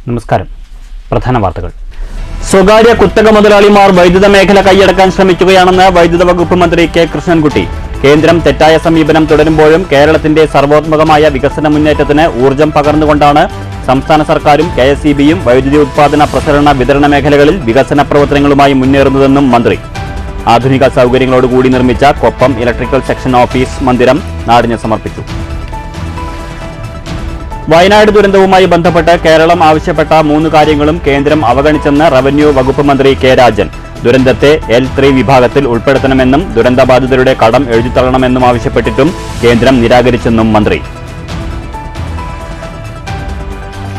നമസ്കാരം. പ്രധാന വാർത്തകൾ. സ്വകാര്യ കുത്തക മുതലാളിമാർ വൈദ്യുത മേഖല കൈയടക്കാൻ ശ്രമിക്കുകയാണെന്ന് വൈദ്യുത വകുപ്പ് മന്ത്രി കെ കൃഷ്ണൻകുട്ടി. കേന്ദ്രം തെറ്റായ സമീപനം തുടരുമ്പോഴും കേരളത്തിന്റെ സർവോത്മകമായ വികസന മുന്നേറ്റത്തിന് ഊർജ്ജം പകർന്നുകൊണ്ടാണ് സംസ്ഥാന സർക്കാരും KSEBയും വൈദ്യുതി ഉത്പാദന, പ്രസരണ, വിതരണ മേഖലകളിൽ വികസന പ്രവർത്തനങ്ങളുമായി മുന്നേറുന്നതെന്നും മന്ത്രി. ആധുനിക സൗകര്യങ്ങളോടുകൂടി നിർമ്മിച്ച കൊപ്പം ഇലക്ട്രിക്കൽ സെക്ഷൻ ഓഫീസ് മന്ദിരം നാടിന് സമർപ്പിച്ചു. വയനാട് ദുരന്തവുമായി ബന്ധപ്പെട്ട് കേരളം ആവശ്യപ്പെട്ട 3 കാര്യങ്ങളും കേന്ദ്രം അവഗണിച്ചെന്ന് റവന്യൂ വകുപ്പ് മന്ത്രി കെ രാജൻ. ദുരന്തത്തെ L3 വിഭാഗത്തിൽ ഉൾപ്പെടുത്തണമെന്നും ദുരന്തബാധിതരുടെ കടം എഴുതിത്തള്ളണമെന്നും ആവശ്യപ്പെട്ടിട്ടും കേന്ദ്രം നിരാകരിച്ചെന്നും മന്ത്രി.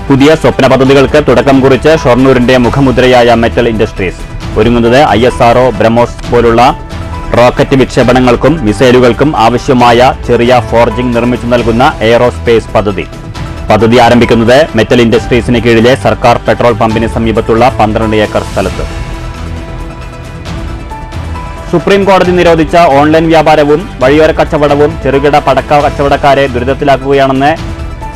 പുതിയ സ്വപ്ന പദ്ധതികൾക്ക് തുടക്കം കുറിച്ച് ഷൊർണൂരിന്റെ മുഖമുദ്രയായ മെറ്റൽ ഇൻഡസ്ട്രീസ് ഒരുങ്ങുന്നത് ISRO, ബ്രഹ്മോസ് പോലുള്ള റോക്കറ്റ് വിക്ഷേപണങ്ങൾക്കും മിസൈലുകൾക്കും ആവശ്യമായ ചെറിയ ഫോർജിംഗ് നിർമ്മിച്ചു നൽകുന്ന എയ്റോസ്പേസ് പദ്ധതി ആരംഭിക്കുന്നത് മെറ്റൽ ഇൻഡസ്ട്രീസിന് കീഴിലെ സർക്കാർ പെട്രോൾ പമ്പിന് സമീപത്തുള്ള 12 ഏക്കർ സ്ഥലത്ത്. സുപ്രീം കോടതി നിരോധിച്ച ഓൺലൈൻ വ്യാപാരവും വഴിയോര കച്ചവടവും ചെറുകിട പടക്ക കച്ചവടക്കാരെ ദുരിതത്തിലാക്കുകയാണെന്ന്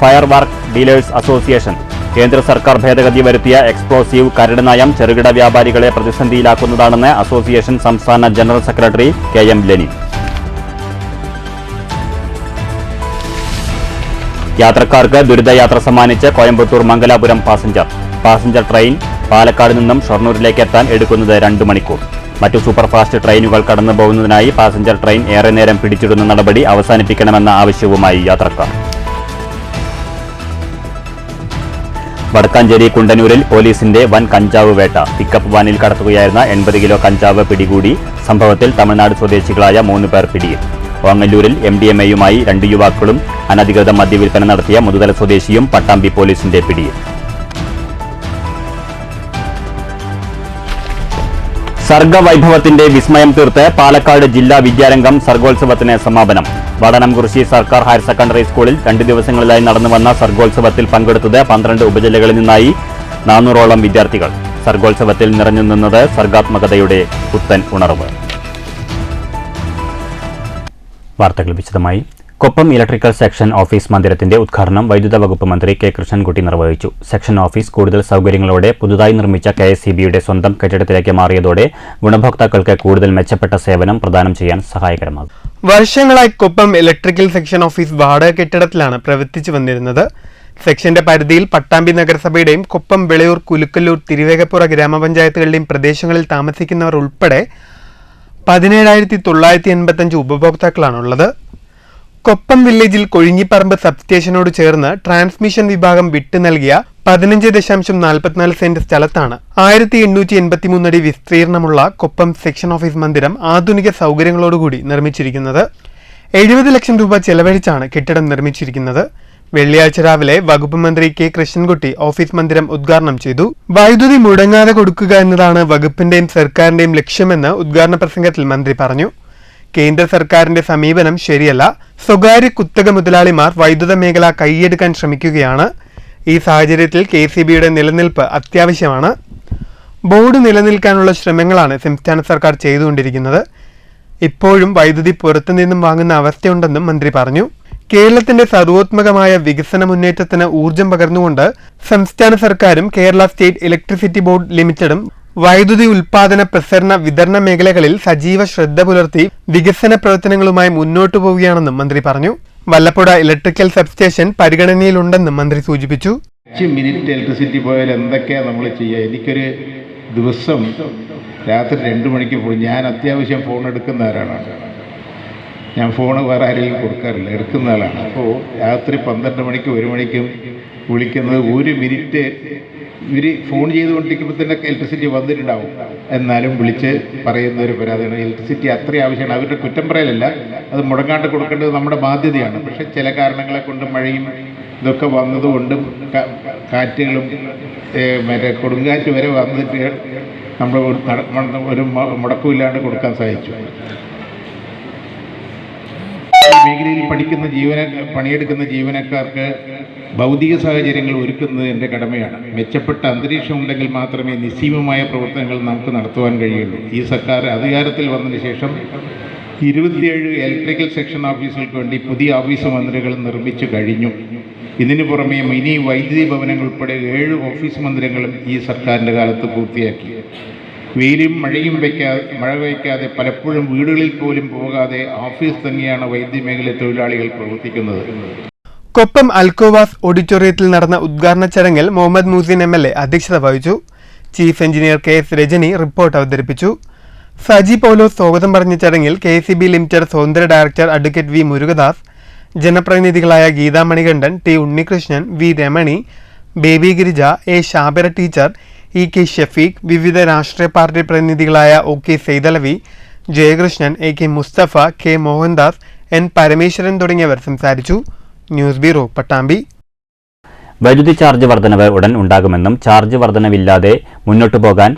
ഫയർ വർക്ക് ഡീലേഴ്സ് അസോസിയേഷൻ. കേന്ദ്ര സർക്കാർ ഭേദഗതി വരുത്തിയ എക്സ്പ്ലോസീവ് കരട് നയം ചെറുകിട വ്യാപാരികളെ പ്രതിസന്ധിയിലാക്കുന്നതാണെന്ന് അസോസിയേഷൻ സംസ്ഥാന ജനറൽ സെക്രട്ടറി KM ലെനിൻ. യാത്രക്കാർക്ക് ദുരിതയാത്ര സമ്മാനിച്ച് കോയമ്പത്തൂർ മംഗലാപുരം പാസഞ്ചർ ട്രെയിൻ പാലക്കാട് നിന്നും ഷൊർണൂരിലേക്ക് എത്താൻ എടുക്കുന്നത് 2 മണിക്കൂർ. മറ്റു സൂപ്പർഫാസ്റ്റ് ട്രെയിനുകൾ കടന്നു പോകുന്നതിനായി പാസഞ്ചർ ട്രെയിൻ ഏറെ നേരം പിടിച്ചിടുന്ന നടപടി അവസാനിപ്പിക്കണമെന്ന ആവശ്യവുമായി യാത്രക്കാർ. വടക്കാഞ്ചേരി കുണ്ടന്നൂരിൽ പോലീസിന്റെ വൻ കഞ്ചാവ് വേട്ട. പിക്കപ്പ് വാനിൽ കടത്തുകയായിരുന്ന 80 കിലോ കഞ്ചാവ് പിടികൂടി. സംഭവത്തിൽ തമിഴ്നാട് സ്വദേശികളായ 3 പേർ പിടിയിൽ. ഓങ്ങല്ലൂരിൽ MDMAയുമായി 2 യുവാക്കളും അനധികൃത മദ്യവിൽപ്പന നടത്തിയ മുതുതല സ്വദേശിയും പട്ടാമ്പി പോലീസിന്റെ പിടിയിൽ. സർഗവൈഭവത്തിന്റെ വിസ്മയം തീർത്ത് പാലക്കാട് ജില്ലാ വിദ്യാരംഗം സർഗോത്സവത്തിന് സമാപനം. വടനംകുറിശി സർക്കാർ ഹയർ സെക്കൻഡറി സ്കൂളിൽ 2 ദിവസങ്ങളിലായി നടന്നുവന്ന സർഗോത്സവത്തിൽ പങ്കെടുത്തത് 12 ഉപജില്ലകളിൽ നിന്നായി 400ഓളം വിദ്യാർത്ഥികൾ. സർഗോത്സവത്തിൽ നിറഞ്ഞു നിന്നത് സർഗാത്മകതയുടെ പുത്തൻ ഉണർവ്. വാർത്തകൾ വിശദമായി. കൊപ്പം ഇലക്ട്രിക്കൽ സെക്ഷൻ ഓഫീസ് മന്ദിരത്തിന്റെ ഉദ്ഘാടനം വൈദ്യുത വകുപ്പ് മന്ത്രി കെ കൃഷ്ണൻകുട്ടി നിർവഹിച്ചു. സെക്ഷൻ ഓഫീസ് കൂടുതൽ സൗകര്യങ്ങളോടെ പുതുതായി നിർമ്മിച്ച KSEBയുടെ സ്വന്തം കെട്ടിടത്തിലേക്ക് മാറിയതോടെ ഗുണഭോക്താക്കൾക്ക് കൂടുതൽ മെച്ചപ്പെട്ട സേവനം പ്രദാനം ചെയ്യാൻ സഹായകരമാകും. വർഷങ്ങളായി കൊപ്പം ഇലക്ട്രിക്കൽ സെക്ഷൻ ഓഫീസ് വാടക കെട്ടിടത്തിലാണ് പ്രവർത്തിച്ചു വന്നിരുന്നത്. സെക്ഷന്റെ പരിധിയിൽ പട്ടാമ്പി നഗരസഭയുടെയും കൊപ്പം, വിളയൂർ, കുലുക്കല്ലൂർ, തിരുവേഗപ്പുറ ഗ്രാമപഞ്ചായത്തുകളുടെയും പ്രദേശങ്ങളിൽ താമസിക്കുന്നവർ ഉൾപ്പെടെ 17,985 ഉപഭോക്താക്കളാണുള്ളത്. കൊപ്പം വില്ലേജിൽ കൊഴിഞ്ഞിപ്പറമ്പ് സബ്സ്റ്റേഷനോട് ചേർന്ന് ട്രാൻസ്മിഷൻ വിഭാഗം വിട്ടു നൽകിയ 15.44 സെന്റ് സ്ഥലത്താണ് 1883 അടി വിസ്തീർണമുള്ള കൊപ്പം സെക്ഷൻ ഓഫീസ് മന്ദിരം ആധുനിക സൗകര്യങ്ങളോടുകൂടി നിർമ്മിച്ചിരിക്കുന്നത്. 70 ലക്ഷം രൂപ ചെലവഴിച്ചാണ് കെട്ടിടം നിർമ്മിച്ചിരിക്കുന്നത്. വെള്ളിയാഴ്ച രാവിലെ വകുപ്പ് മന്ത്രി കെ കൃഷ്ണൻകുട്ടി ഓഫീസ് മന്ദിരം ഉദ്ഘാടനം ചെയ്തു. വൈദ്യുതി മുടങ്ങാതെ കൊടുക്കുക എന്നതാണ് വകുപ്പിന്റെയും സർക്കാരിന്റെയും ലക്ഷ്യമെന്ന് ഉദ്ഘാടന പ്രസംഗത്തിൽ മന്ത്രി പറഞ്ഞു. കേന്ദ്ര സർക്കാരിന്റെ സമീപനം ശരിയല്ല. സ്വകാര്യ കുത്തക മുതലാളിമാർ വൈദ്യുത മേഖല കൈയെടുക്കാൻ ശ്രമിക്കുകയാണ്. ഈ സാഹചര്യത്തിൽ KSEBയുടെ നിലനിൽപ്പ് അത്യാവശ്യമാണ്. ബോർഡ് നിലനിൽക്കാനുള്ള ശ്രമങ്ങളാണ് സംസ്ഥാന സർക്കാർ ചെയ്തുകൊണ്ടിരിക്കുന്നത്. ഇപ്പോഴും വൈദ്യുതി പുറത്തുനിന്നും വാങ്ങുന്ന അവസ്ഥയുണ്ടെന്നും മന്ത്രി പറഞ്ഞു. കേരളത്തിന്റെ സർവോത്മകമായ വികസന മുന്നേറ്റത്തിന് ഊർജ്ജം പകർന്നുകൊണ്ട് സംസ്ഥാന സർക്കാരും കേരള സ്റ്റേറ്റ് ഇലക്ട്രിസിറ്റി ബോർഡ് ലിമിറ്റഡും വൈദ്യുതി ഉൽപാദന, പ്രസരണ, വിതരണ മേഖലകളിൽ സജീവ ശ്രദ്ധ പുലർത്തി വികസന പ്രവർത്തനങ്ങളുമായി മുന്നോട്ടു പോവുകയാണെന്നും മന്ത്രി പറഞ്ഞു. വല്ലപ്പുഴ ഇലക്ട്രിക്കൽ സബ്സ്റ്റേഷൻ പരിഗണനയിലുണ്ടെന്നും മന്ത്രി സൂചിപ്പിച്ചു. 5 മിനിറ്റ് ഇലക്ട്രിസിറ്റി പോയാൽ എന്തൊക്കെയാണ് നമ്മൾ ചെയ്യുക? എനിക്കൊരു ദിവസം രാത്രി 2 മണിക്ക് പോയി ഞാൻ അത്യാവശ്യം ഫോൺ എടുക്കുന്ന ആരാണ്. ഞാൻ ഫോണ് വേറെ ആരെങ്കിലും കൊടുക്കാറില്ല, എടുക്കുന്ന ആളാണ്. അപ്പോൾ രാത്രി 12 മണിക്കും 1 മണിക്കും വിളിക്കുന്നത് 1 മിനിറ്റ് ഇവർ ഫോൺ ചെയ്തുകൊണ്ടിരിക്കുമ്പോൾ തന്നെ ഇലക്ട്രിസിറ്റി വന്നിട്ടുണ്ടാവും. എന്നാലും വിളിച്ച് പറയുന്ന ഒരു പരാതിയാണ്. ഇലക്ട്രിസിറ്റി അത്രയും ആവശ്യമാണ്. അവരുടെ കുറ്റം പറയലല്ല, അത് മുടങ്ങാണ്ട് കൊടുക്കേണ്ടത് നമ്മുടെ ബാധ്യതയാണ്. പക്ഷേ ചില കാരണങ്ങളെ കൊണ്ട് മഴയും ഇതൊക്കെ വന്നതുകൊണ്ടും കാറ്റുകളും മറ്റേ കൊടുങ്കാറ്റ് വരെ വന്നിട്ട് നമ്മൾ ഒരു മുടക്കമില്ലാണ്ട് കൊടുക്കാൻ സാധിച്ചു. മേഖലയിൽ പണിയെടുക്കുന്ന ജീവനക്കാർക്ക് ഭൗതിക സാഹചര്യങ്ങൾ ഒരുക്കുന്നത് എൻ്റെ കടമയാണ്. മെച്ചപ്പെട്ട അന്തരീക്ഷം ഉണ്ടെങ്കിൽ മാത്രമേ നിസ്സീമമായ പ്രവർത്തനങ്ങൾ നമുക്ക് നടത്തുവാൻ കഴിയുള്ളൂ. ഈ സർക്കാർ അധികാരത്തിൽ വന്നതിന് ശേഷം 27 ഇലക്ട്രിക്കൽ സെക്ഷൻ ഓഫീസുകൾക്ക് വേണ്ടി പുതിയ ഓഫീസ് മന്ദിരങ്ങൾ നിർമ്മിച്ചു കഴിഞ്ഞു. ഇതിനു പുറമെ മിനി വൈദ്യുതി ഭവനങ്ങൾ ഉൾപ്പെടെ 7 ഓഫീസ് മന്ദിരങ്ങളും ഈ സർക്കാരിൻ്റെ കാലത്ത് പൂർത്തിയാക്കി. വെയിലും മഴ വയ്ക്കാതെ പലപ്പോഴും വീടുകളിൽ പോലും പോകാതെ ഓഫീസ് തന്നെയാണ് വൈദ്യുതി മേഖല തൊഴിലാളികൾ പ്രവർത്തിക്കുന്നത്. കൊപ്പം അൽക്കോവാസ് ഓഡിറ്റോറിയത്തിൽ നടന്ന ഉദ്ഘാടന ചടങ്ങിൽ മുഹമ്മദ് മൂസിൻ MLA അധ്യക്ഷത വഹിച്ചു. Chief engineer KS Rajani report അവതരിപ്പിച്ചു. സജി പൗലോസ് സ്വാഗതം പറഞ്ഞ ചടങ്ങിൽ KCB ലിമിറ്റഡ് സ്വതന്ത്ര ഡയറക്ടർ അഡ്വക്കേറ്റ് V മുരുകദാസ്, ജനപ്രതിനിധികളായ Geetha Manikandan, T Unnikrishnan, V Ramani, Baby Girija, A Shabira teacher, EK Shafeeq, വിവിധ രാഷ്ട്രീയ പാർട്ടി പ്രതിനിധികളായ OK Saidalavi, Jayakrishnan, AK Musthafa, K Mohandas, N Parameswaran തുടങ്ങിയവർ സംസാരിച്ചു. News bureau, Pattambi. വൈദ്യുതി ചാർജ് വർധനവ് ഉടൻ ഉണ്ടാകുമെന്നും ചാർജ് വർധനവില്ലാതെ മുന്നോട്ടു പോകാൻ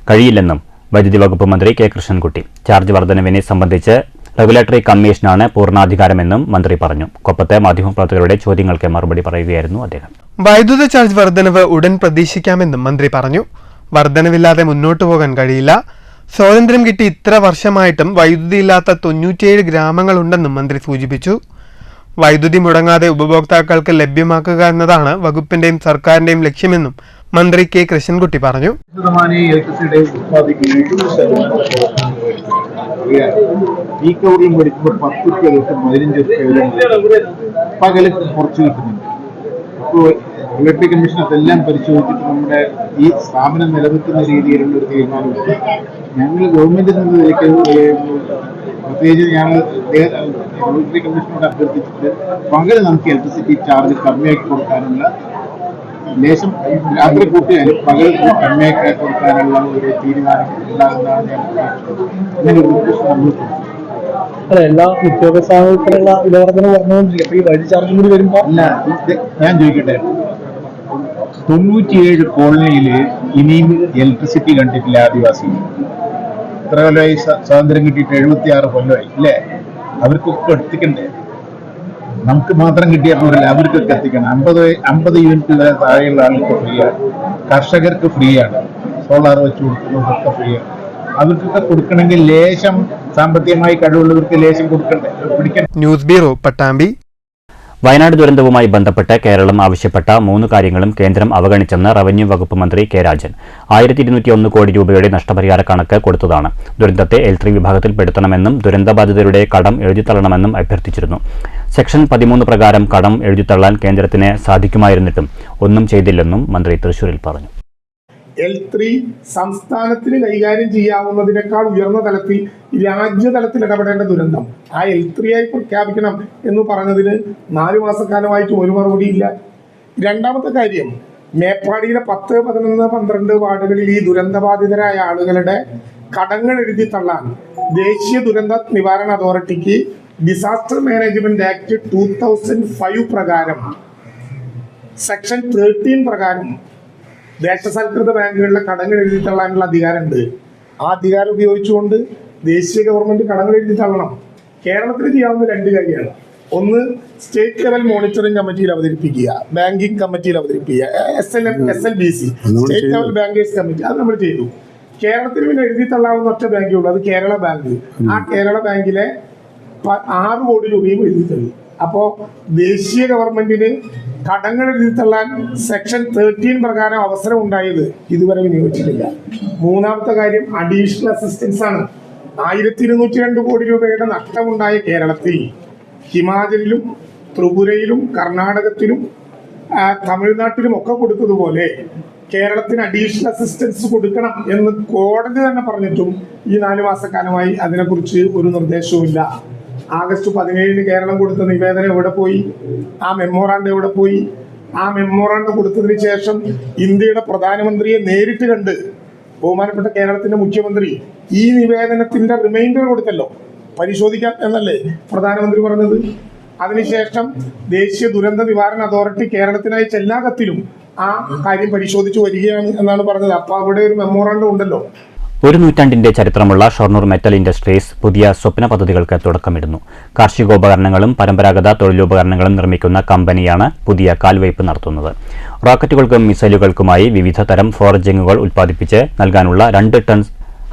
കഴിയില്ലെന്നും വൈദ്യുതി വകുപ്പ് മന്ത്രി K കൃഷ്ണൻകുട്ടി. ചാർജ് വർധനവിനെ സംബന്ധിച്ച് റെഗുലേറ്ററി കമ്മീഷനാണ് പൂർണ്ണാധികാരമെന്നും മന്ത്രി പറഞ്ഞു. കൊപ്പത്തെ മാധ്യമപ്രവർത്തകരുടെ ചോദ്യങ്ങൾക്ക് മറുപടി പറയുകയായിരുന്നു അദ്ദേഹം. വൈദ്യുത ചാർജ് വർധനവ് ഉടൻ പ്രതീക്ഷിക്കാമെന്നും മന്ത്രി പറഞ്ഞു. വർധനവില്ലാതെ മുന്നോട്ടു പോകാൻ കഴിയില്ല. സ്വാതന്ത്ര്യം കിട്ടി ഇത്ര വർഷമായിട്ടും വൈദ്യുതിയില്ലാത്ത 97 ഗ്രാമങ്ങളുണ്ടെന്നും മന്ത്രി സൂചിപ്പിച്ചു. വൈദ്യുതി മുടങ്ങാതെ ഉപഭോക്താക്കൾക്ക് ലഭ്യമാക്കുക എന്നതാണ് വകുപ്പിന്റെയും സർക്കാരിന്റെയും ലക്ഷ്യമെന്നും മന്ത്രി K കൃഷ്ണൻകുട്ടി പറഞ്ഞു. പകല് കുറച്ച് കിട്ടുന്നുണ്ട്. അപ്പോൾ റെഗുലേറ്ററി കമ്മീഷൻ അതെല്ലാം പരിശോധിച്ചിട്ട് നമ്മുടെ ഈ സ്ഥാപനം നിലനിൽക്കുന്ന രീതിയിലുള്ള ഒരു തീരുമാനമുണ്ട്. ഞങ്ങൾ ഗവൺമെന്റിൽ നിന്ന് പ്രത്യേകിച്ച് ഞങ്ങൾ റെഗുലേറ്ററി കമ്മീഷനോട് അഭ്യർത്ഥിച്ചിട്ട് പകല് നമുക്ക് ഇലക്ട്രിസിറ്റി ചാർജ് കമ്മിയാക്കി കൊടുക്കാനുള്ള ലേശം രാത്രി കൂട്ടിയാലും പകൽ കമ്മിയാക്കി കൊടുക്കാനുള്ള ഒരു തീരുമാനം ഉണ്ടാകുന്നതാണ് ഞാൻ അങ്ങനെ ഒരു നിർദ്ദേശം നമ്മൾക്ക്. എല്ലാ നിത്യോപ സാധനത്തിനുള്ള വിലവർദ്ധന പറഞ്ഞുകൊണ്ടിരിക്കും. ഈ വൈദ്യുതി ചാർജ് കൂടി വരുമ്പോൾ അല്ല, ഞാൻ ചോദിക്കട്ടെ, 97 കോളനിയിൽ ഇനിയും ഇലക്ട്രിസിറ്റി കണ്ടിട്ടില്ല ആദിവാസി. എത്ര കൊല്ലമായി സ്വാതന്ത്ര്യം കിട്ടിയിട്ട്? 76 കൊല്ലമായി അല്ലേ? അവർക്കൊക്കെ എത്തിക്കണ്ടേ? നമുക്ക് മാത്രം കിട്ടിയാൽ പോരല്ല, അവർക്കൊക്കെ എത്തിക്കണം. 50 യൂണിറ്റ് വരെ താഴെയുള്ള ആൾക്ക് ഫ്രീ ആണ്, കർഷകർക്ക് ഫ്രീ ആണ്, സോളാർ വെച്ച് കൊടുക്കുന്നതൊക്കെ ഫ്രീ ആണ്. അവർക്കൊക്കെ കൊടുക്കണമെങ്കിൽ ലേശം സാമ്പത്തികമായി കഴിവുള്ളവർക്ക് ലേശം കൊടുക്കണ്ടേ, പിടിക്കണം. News bureau, Pattambi. വയനാട് ദുരന്തവുമായി ബന്ധപ്പെട്ട് കേരളം ആവശ്യപ്പെട്ട 3 കാര്യങ്ങളും കേന്ദ്രം അവഗണിച്ചെന്ന് റവന്യൂ വകുപ്പ് മന്ത്രി K രാജൻ. 1201 കോടി രൂപയുടെ നഷ്ടപരിഹാര കണക്ക് കൊടുത്തതാണ്. ദുരന്തത്തെ L3 വിഭാഗത്തിൽപ്പെടുത്തണമെന്നും ദുരന്തബാധിതരുടെ കടം എഴുതിത്തള്ളണമെന്നും അഭ്യർത്ഥിച്ചിരുന്നു. സെക്ഷൻ 13 പ്രകാരം കടം എഴുതിത്തള്ളാൻ കേന്ദ്രത്തിന് സാധിക്കുമായിരുന്നിട്ടും ഒന്നും ചെയ്തില്ലെന്നും മന്ത്രി തൃശൂരിൽ പറഞ്ഞു. L3 സംസ്ഥാനത്തിന് കൈകാര്യം ചെയ്യാവുന്നതിനേക്കാൾ ഉയർന്ന തലത്തിൽ രാജ്യതലത്തിൽ ഇടപെടേണ്ട ദുരന്തം ആ L3 ആയി പ്രഖ്യാപിക്കണം എന്ന് പറഞ്ഞതിന് 4 മാസക്കാലമായിട്ട് ഒരു മറുപടിയില്ല. രണ്ടാമത്തെ കാര്യം, മേപ്പാടിയിലെ 10, 11, 12 വാർഡുകളിൽ ഈ ദുരന്തബാധിതരായ ആളുകളുടെ കടങ്ങൾ എഴുതി തള്ളാൻ ദേശീയ ദുരന്ത നിവാരണ അതോറിറ്റിക്ക് ഡിസാസ്റ്റർ മാനേജ്മെന്റ് ആക്ട് 2005 പ്രകാരം സെക്ഷൻ 13 പ്രകാരം ദേശസാൽകൃത ബാങ്കുകളിലെ കടങ്ങൾ എഴുതി തള്ളാനുള്ള അധികാരമുണ്ട്. ആ അധികാരം ഉപയോഗിച്ചുകൊണ്ട് ദേശീയ ഗവൺമെന്റ് കടങ്ങൾ എഴുതി തള്ളണം. കേരളത്തിൽ ചെയ്യാവുന്ന 2 കാര്യമാണ്. ഒന്ന്, സ്റ്റേറ്റ് ലെവൽ മോണിറ്ററിംഗ് കമ്മിറ്റിയിൽ അവതരിപ്പിക്കുക, ബാങ്കിങ് കമ്മിറ്റിയിൽ അവതരിപ്പിക്കുക, SLBC state level bankers committee, അത് നമ്മൾ ചെയ്തു. കേരളത്തിൽ പിന്നെ എഴുതി തള്ളാവുന്ന ഒറ്റ ബാങ്കേ ഉള്ളൂ, അത് കേരള ബാങ്ക്. ആ കേരള ബാങ്കിലെ 6 കോടി രൂപയും എഴുതി തള്ളി. അപ്പോൾ ദേശീയ ഗവൺമെന്റിന് കടങ്ങൾ എഴുതി തള്ളാൻ സെക്ഷൻ 13 പ്രകാരം അവസരം ഉണ്ടായത് ഇതുവരെ വിനിയോഗിച്ചിട്ടില്ല. മൂന്നാമത്തെ കാര്യം, അഡീഷണൽ അസിസ്റ്റൻസ് ആണ്. 1202 കോടി രൂപയുടെ നഷ്ടമുണ്ടായ കേരളത്തിൽ ഹിമാചലിലും ത്രിപുരയിലും കർണാടകത്തിലും തമിഴ്നാട്ടിലും ഒക്കെ കൊടുത്തതുപോലെ കേരളത്തിന് അഡീഷണൽ അസിസ്റ്റൻസ് കൊടുക്കണം എന്ന് കോടതി തന്നെ പറഞ്ഞിട്ടും ഈ 4 മാസക്കാലമായി അതിനെക്കുറിച്ച് ഒരു നിർദ്ദേശവുമില്ല. ആഗസ്റ്റ് 17 കേരളം കൊടുത്ത നിവേദനം എവിടെ പോയി? ആ മെമ്മോറാണ്ടം എവിടെ പോയി? ആ മെമ്മോറാണ്ടം കൊടുത്തതിന് ശേഷം ഇന്ത്യയുടെ പ്രധാനമന്ത്രിയെ നേരിട്ട് കണ്ട് ബഹുമാനപ്പെട്ട കേരളത്തിന്റെ മുഖ്യമന്ത്രി ഈ നിവേദനത്തിന്റെ റിമൈൻഡർ കൊടുത്തല്ലോ, പരിശോധിക്കാം എന്നല്ലേ പ്രധാനമന്ത്രി പറഞ്ഞത്? അതിനുശേഷം ദേശീയ ദുരന്ത നിവാരണ അതോറിറ്റി കേരളത്തിനായി എല്ലാ കത്തിലും ആ കാര്യം പരിശോധിച്ചു വരികയാണ് എന്നാണ് പറഞ്ഞത്. അപ്പൊ അവിടെ ഒരു മെമ്മോറാണ്ടം ഉണ്ടല്ലോ. 1 നൂറ്റാണ്ടിന്റെ ചരിത്രമുള്ള ഷൊർണൂർ മെറ്റൽ ഇൻഡസ്ട്രീസ് പുതിയ സ്വപ്ന പദ്ധതികൾക്ക് തുടക്കമിടുന്നു. കാർഷികോപകരണങ്ങളും പരമ്പരാഗത തൊഴിലുപകരണങ്ങളും നിർമ്മിക്കുന്ന കമ്പനിയാണ് പുതിയ കാൽവയ്പ് നടത്തുന്നത്. റോക്കറ്റുകൾക്കും മിസൈലുകൾക്കുമായി വിവിധ തരം ഫോർജിങ്ങുകൾ ഉൽപ്പാദിപ്പിച്ച് നൽകാനുള്ള 2 ടൺ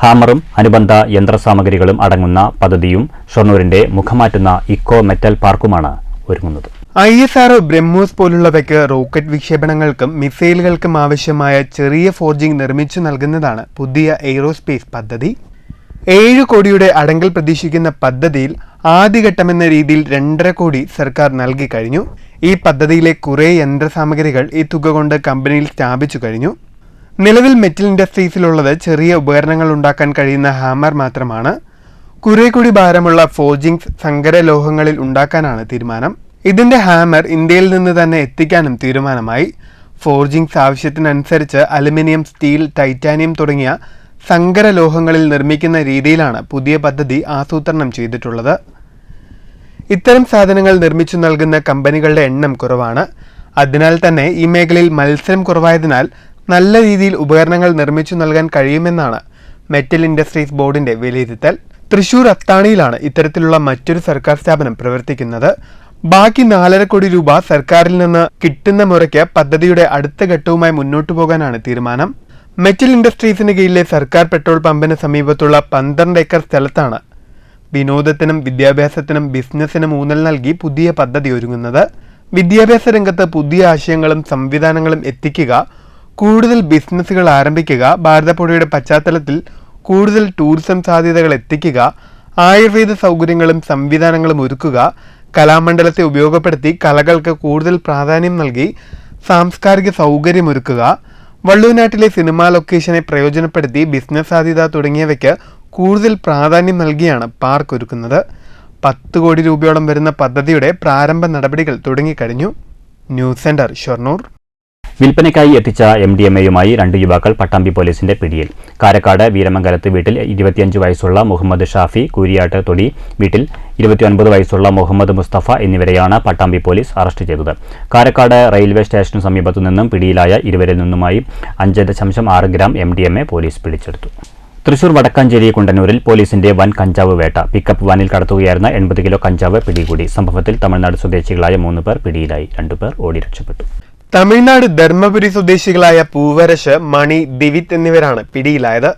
ഹാമറും അനുബന്ധ യന്ത്രസാമഗ്രികളും അടങ്ങുന്ന പദ്ധതിയും ഷൊർണൂരിന്റെ മുഖമാറ്റുന്ന ഇക്കോ മെറ്റൽ പാർക്കുമാണ് ഒരുങ്ങുന്നത്. ISRO ബ്രഹ്മോസ് പോലുള്ളവയ്ക്ക് റോക്കറ്റ് വിക്ഷേപണങ്ങൾക്കും മിസൈലുകൾക്കും ആവശ്യമായ ചെറിയ ഫോർജിംഗ് നിർമ്മിച്ചു നൽകുന്നതാണ് പുതിയ എയ്റോസ്പേസ് പദ്ധതി. 7 കോടിയുടെ അടങ്കൽ പ്രതീക്ഷിക്കുന്ന പദ്ധതിയിൽ ആദ്യഘട്ടമെന്ന രീതിയിൽ 2.5 കോടി സർക്കാർ നൽകി കഴിഞ്ഞു. ഈ പദ്ധതിയിലെ കുറേ യന്ത്രസാമഗ്രികൾ ഈ തുക കൊണ്ട് കമ്പനിയിൽ സ്ഥാപിച്ചു കഴിഞ്ഞു. നിലവിൽ മെറ്റൽ ഇൻഡസ്ട്രീസിലുള്ളത് ചെറിയ ഉപകരണങ്ങൾ ഉണ്ടാക്കാൻ കഴിയുന്ന ഹാമർ മാത്രമാണ്. കുറെ കൂടി ഭാരമുള്ള ഫോർജിങ്സ് സങ്കരലോഹങ്ങളിൽ ഉണ്ടാക്കാനാണ് തീരുമാനം. ഇതിന്റെ ഹാമർ ഇന്ത്യയിൽ നിന്ന് തന്നെ എത്തിക്കാനും തീരുമാനമായി. ഫോർജിങ്സ് ആവശ്യത്തിനനുസരിച്ച് അലുമിനിയം, സ്റ്റീൽ, ടൈറ്റാനിയം തുടങ്ങിയ സങ്കരലോഹങ്ങളിൽ നിർമ്മിക്കുന്ന രീതിയിലാണ് പുതിയ പദ്ധതി ആസൂത്രണം ചെയ്തിട്ടുള്ളത്. ഇത്തരം സാധനങ്ങൾ നിർമ്മിച്ചു നൽകുന്ന കമ്പനികളുടെ എണ്ണം കുറവാണ്. അതിനാൽ തന്നെ ഈ മേഖലയിൽ മത്സരം കുറവായതിനാൽ നല്ല രീതിയിൽ ഉപകരണങ്ങൾ നിർമ്മിച്ചു നൽകാൻ കഴിയുമെന്നാണ് മെറ്റൽ ഇൻഡസ്ട്രീസ് ബോർഡിന്റെ വിലയിരുത്തൽ. തൃശൂർ അത്താണിയിലാണ് ഇത്തരത്തിലുള്ള മറ്റൊരു സർക്കാർ സ്ഥാപനം പ്രവർത്തിക്കുന്നത്. ബാക്കി 4.5 കോടി രൂപ സർക്കാരിൽ നിന്ന് കിട്ടുന്ന മുറയ്ക്ക് പദ്ധതിയുടെ അടുത്ത ഘട്ടവുമായി മുന്നോട്ടു പോകാനാണ് തീരുമാനം. മെറ്റൽ ഇൻഡസ്ട്രീസിന് കീഴിലെ സർക്കാർ പെട്രോൾ പമ്പിന് സമീപത്തുള്ള 12 ഏക്കർ സ്ഥലത്താണ് വിനോദത്തിനും വിദ്യാഭ്യാസത്തിനും ബിസിനസ്സിനും ഊന്നൽ നൽകി പുതിയ പദ്ധതി ഒരുങ്ങുന്നത്. വിദ്യാഭ്യാസ രംഗത്ത് പുതിയ ആശയങ്ങളും സംവിധാനങ്ങളും എത്തിക്കുക, കൂടുതൽ ബിസിനസ്സുകൾ ആരംഭിക്കുക, ഭാരതപ്പുഴയുടെ പശ്ചാത്തലത്തിൽ കൂടുതൽ ടൂറിസം സാധ്യതകൾ എത്തിക്കുക, ആയുർവേദ സൗകര്യങ്ങളും സംവിധാനങ്ങളും ഒരുക്കുക, കലാമണ്ഡലത്തെ ഉപയോഗപ്പെടുത്തി കലകൾക്ക് കൂടുതൽ പ്രാധാന്യം നൽകി സാംസ്കാരിക സൗകര്യമൊരുക്കുക, വള്ളുവനാട്ടിലെ സിനിമാ ലൊക്കേഷനെ പ്രയോജനപ്പെടുത്തി ബിസിനസ് സാധ്യത തുടങ്ങിയവയ്ക്ക് കൂടുതൽ പ്രാധാന്യം നൽകിയാണ് പാർക്ക് ഒരുക്കുന്നത്. 10 കോടി രൂപയോളം വരുന്ന പദ്ധതിയുടെ പ്രാരംഭ നടപടികൾ തുടങ്ങിക്കഴിഞ്ഞു. News centre, Shoranur. വിൽപ്പനയ്ക്കായി എത്തിച്ച MDMA-യുമായി 2 യുവാക്കൾ പട്ടാമ്പി പോലീസിന്റെ പിടിയിൽ. കാരക്കാട് വീരമംഗലത്ത് വീട്ടിൽ 25 വയസ്സുള്ള മുഹമ്മദ് ഷാഫി, കൂരിയാട്ട് തൊടി വീട്ടിൽ 29 വയസ്സുള്ള മുഹമ്മദ് മുസ്തഫ എന്നിവരെയാണ് പട്ടാമ്പി പോലീസ് അറസ്റ്റ് ചെയ്തത്. കാരക്കാട് റെയിൽവേ സ്റ്റേഷനു സമീപത്തു നിന്നും പിടിയിലായ ഇരുവരിൽ നിന്നുമായി 5.6 ഗ്രാം MDMA പോലീസ് പിടിച്ചെടുത്തു. തൃശൂർ വടക്കാഞ്ചേരി കുണ്ടന്നൂരിൽ പോലീസിന്റെ വൻ കഞ്ചാവ് വേട്ട. പിക്കപ്പ് വാനിൽ കടത്തുകയായിരുന്ന 80 കിലോ കഞ്ചാവ് പിടികൂടി. സംഭവത്തിൽ തമിഴ്നാട് സ്വദേശികളായ 3 പേർ പിടിയിലായി. 2 പേർ ഓടി രക്ഷപ്പെട്ടു. തമിഴ്നാട് ധർമ്മപുരി സ്വദേശികളായ പൂവരശ്, മണി, ദിവിത് എന്നിവരാണ് പിടിയിലായത്.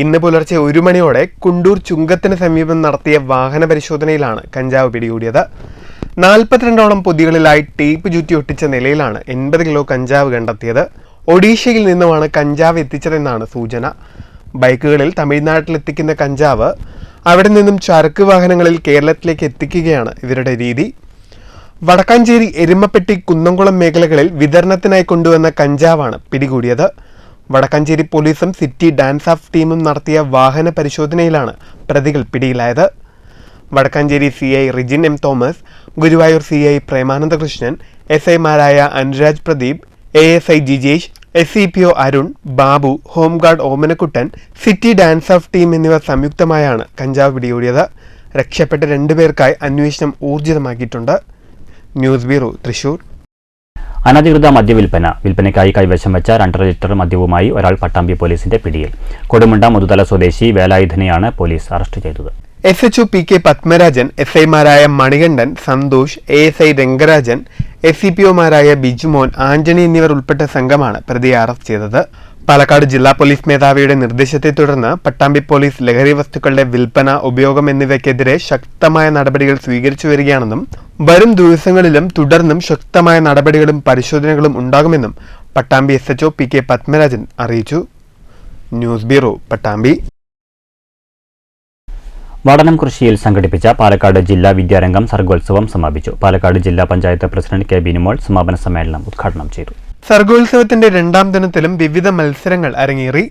ഇന്ന് പുലർച്ചെ 1 മണിയോടെ കുണ്ടൂർ ചുങ്കത്തിന് സമീപം നടത്തിയ വാഹന പരിശോധനയിലാണ് കഞ്ചാവ് പിടികൂടിയത്. 42ഓളം പൊതികളിലായി ടേപ്പ് ചുറ്റി ഒട്ടിച്ച നിലയിലാണ് 80 കിലോ കഞ്ചാവ് കണ്ടെത്തിയത്. ഒഡീഷയിൽ നിന്നുമാണ് കഞ്ചാവ് എത്തിച്ചതെന്നാണ് സൂചന. ബൈക്കുകളിൽ തമിഴ്നാട്ടിലെത്തിക്കുന്ന കഞ്ചാവ് അവിടെ നിന്നും ചരക്ക് വാഹനങ്ങളിൽ കേരളത്തിലേക്ക് എത്തിക്കുകയാണ് ഇവരുടെ രീതി. വടക്കാഞ്ചേരി, എരുമപ്പെട്ടി, കുന്നംകുളം മേഖലകളിൽ വിതരണത്തിനായി കൊണ്ടുവന്ന കഞ്ചാവാണ് പിടികൂടിയത്. വടക്കാഞ്ചേരി പോലീസും സിറ്റി ഡാൻസ് ഓഫ് ടീമും നടത്തിയ വാഹന പരിശോധനയിലാണ് പ്രതികൾ പിടിയിലായത്. Vadakkanchery CI Rijin M. Thomas, Guruvayur CI Premanandakrishnan, SI-മാരായ Anuraj Pradeep, ASI Jijesh, SCPO Arun, Babu, home guard Omanakuttan, city DANSAF team എന്നിവർ സംയുക്തമായാണ് കഞ്ചാവ് പിടികൂടിയത്. രക്ഷപ്പെട്ട 2 പേർക്കായി അന്വേഷണം ഊർജിതമാക്കിയിട്ടുണ്ട്. News bureau, Thrissur. അനധികൃത വിൽപ്പനയ്ക്കായി കൈവശം വെച്ച 2.5 ലിറ്റർ മദ്യവുമായി ഒരാൾ പട്ടാമ്പി പോലീസിന്റെ പിടിയിൽ. കൊടുമുണ്ട മുതുതല സ്വദേശി വേലായുധനെയാണ് പോലീസ് അറസ്റ്റ് ചെയ്തത്. SHO PK പത്മരാജൻ, SI-മാരായ മണികണ്ഠൻ, സന്തോഷ്, ASI രംഗരാജൻ, SCPO-മാരായ ബിജുമോൻ, ആന്റണി എന്നിവർ ഉൾപ്പെട്ട സംഘമാണ് പ്രതിയെ അറസ്റ്റ് ചെയ്തത്. പാലക്കാട് ജില്ലാ പോലീസ് മേധാവിയുടെ നിർദ്ദേശത്തെ തുടർന്ന് പട്ടാമ്പി പോലീസ് ലഹരി വസ്തുക്കളുടെ വിൽപ്പന, ഉപയോഗം എന്നിവയ്ക്കെതിരെ ശക്തമായ നടപടികൾ സ്വീകരിച്ചു വരികയാണെന്നും വരും ദിവസങ്ങളിലും തുടർന്നും ശക്തമായ നടപടികളും പരിശോധനകളും ഉണ്ടാകുമെന്നും പട്ടാമ്പി SHO PK പത്മരാജൻ അറിയിച്ചു. News bureau, Pattambi. വടനം കൃഷിയിൽ സംഘടിപ്പിച്ച പാലക്കാട് ജില്ലാ വിദ്യാരംഗം സർഗോത്സവം സമാപിച്ചു. പാലക്കാട് ജില്ലാ പഞ്ചായത്ത് പ്രസിഡന്റ് K. ബിനിമോൾ സമാപന സമ്മേളനം ഉദ്ഘാടനം ചെയ്തു. സർഗോത്സവത്തിന്റെ 2ാം ദിനത്തിലും വിവിധ മത്സരങ്ങൾ അരങ്ങേറി.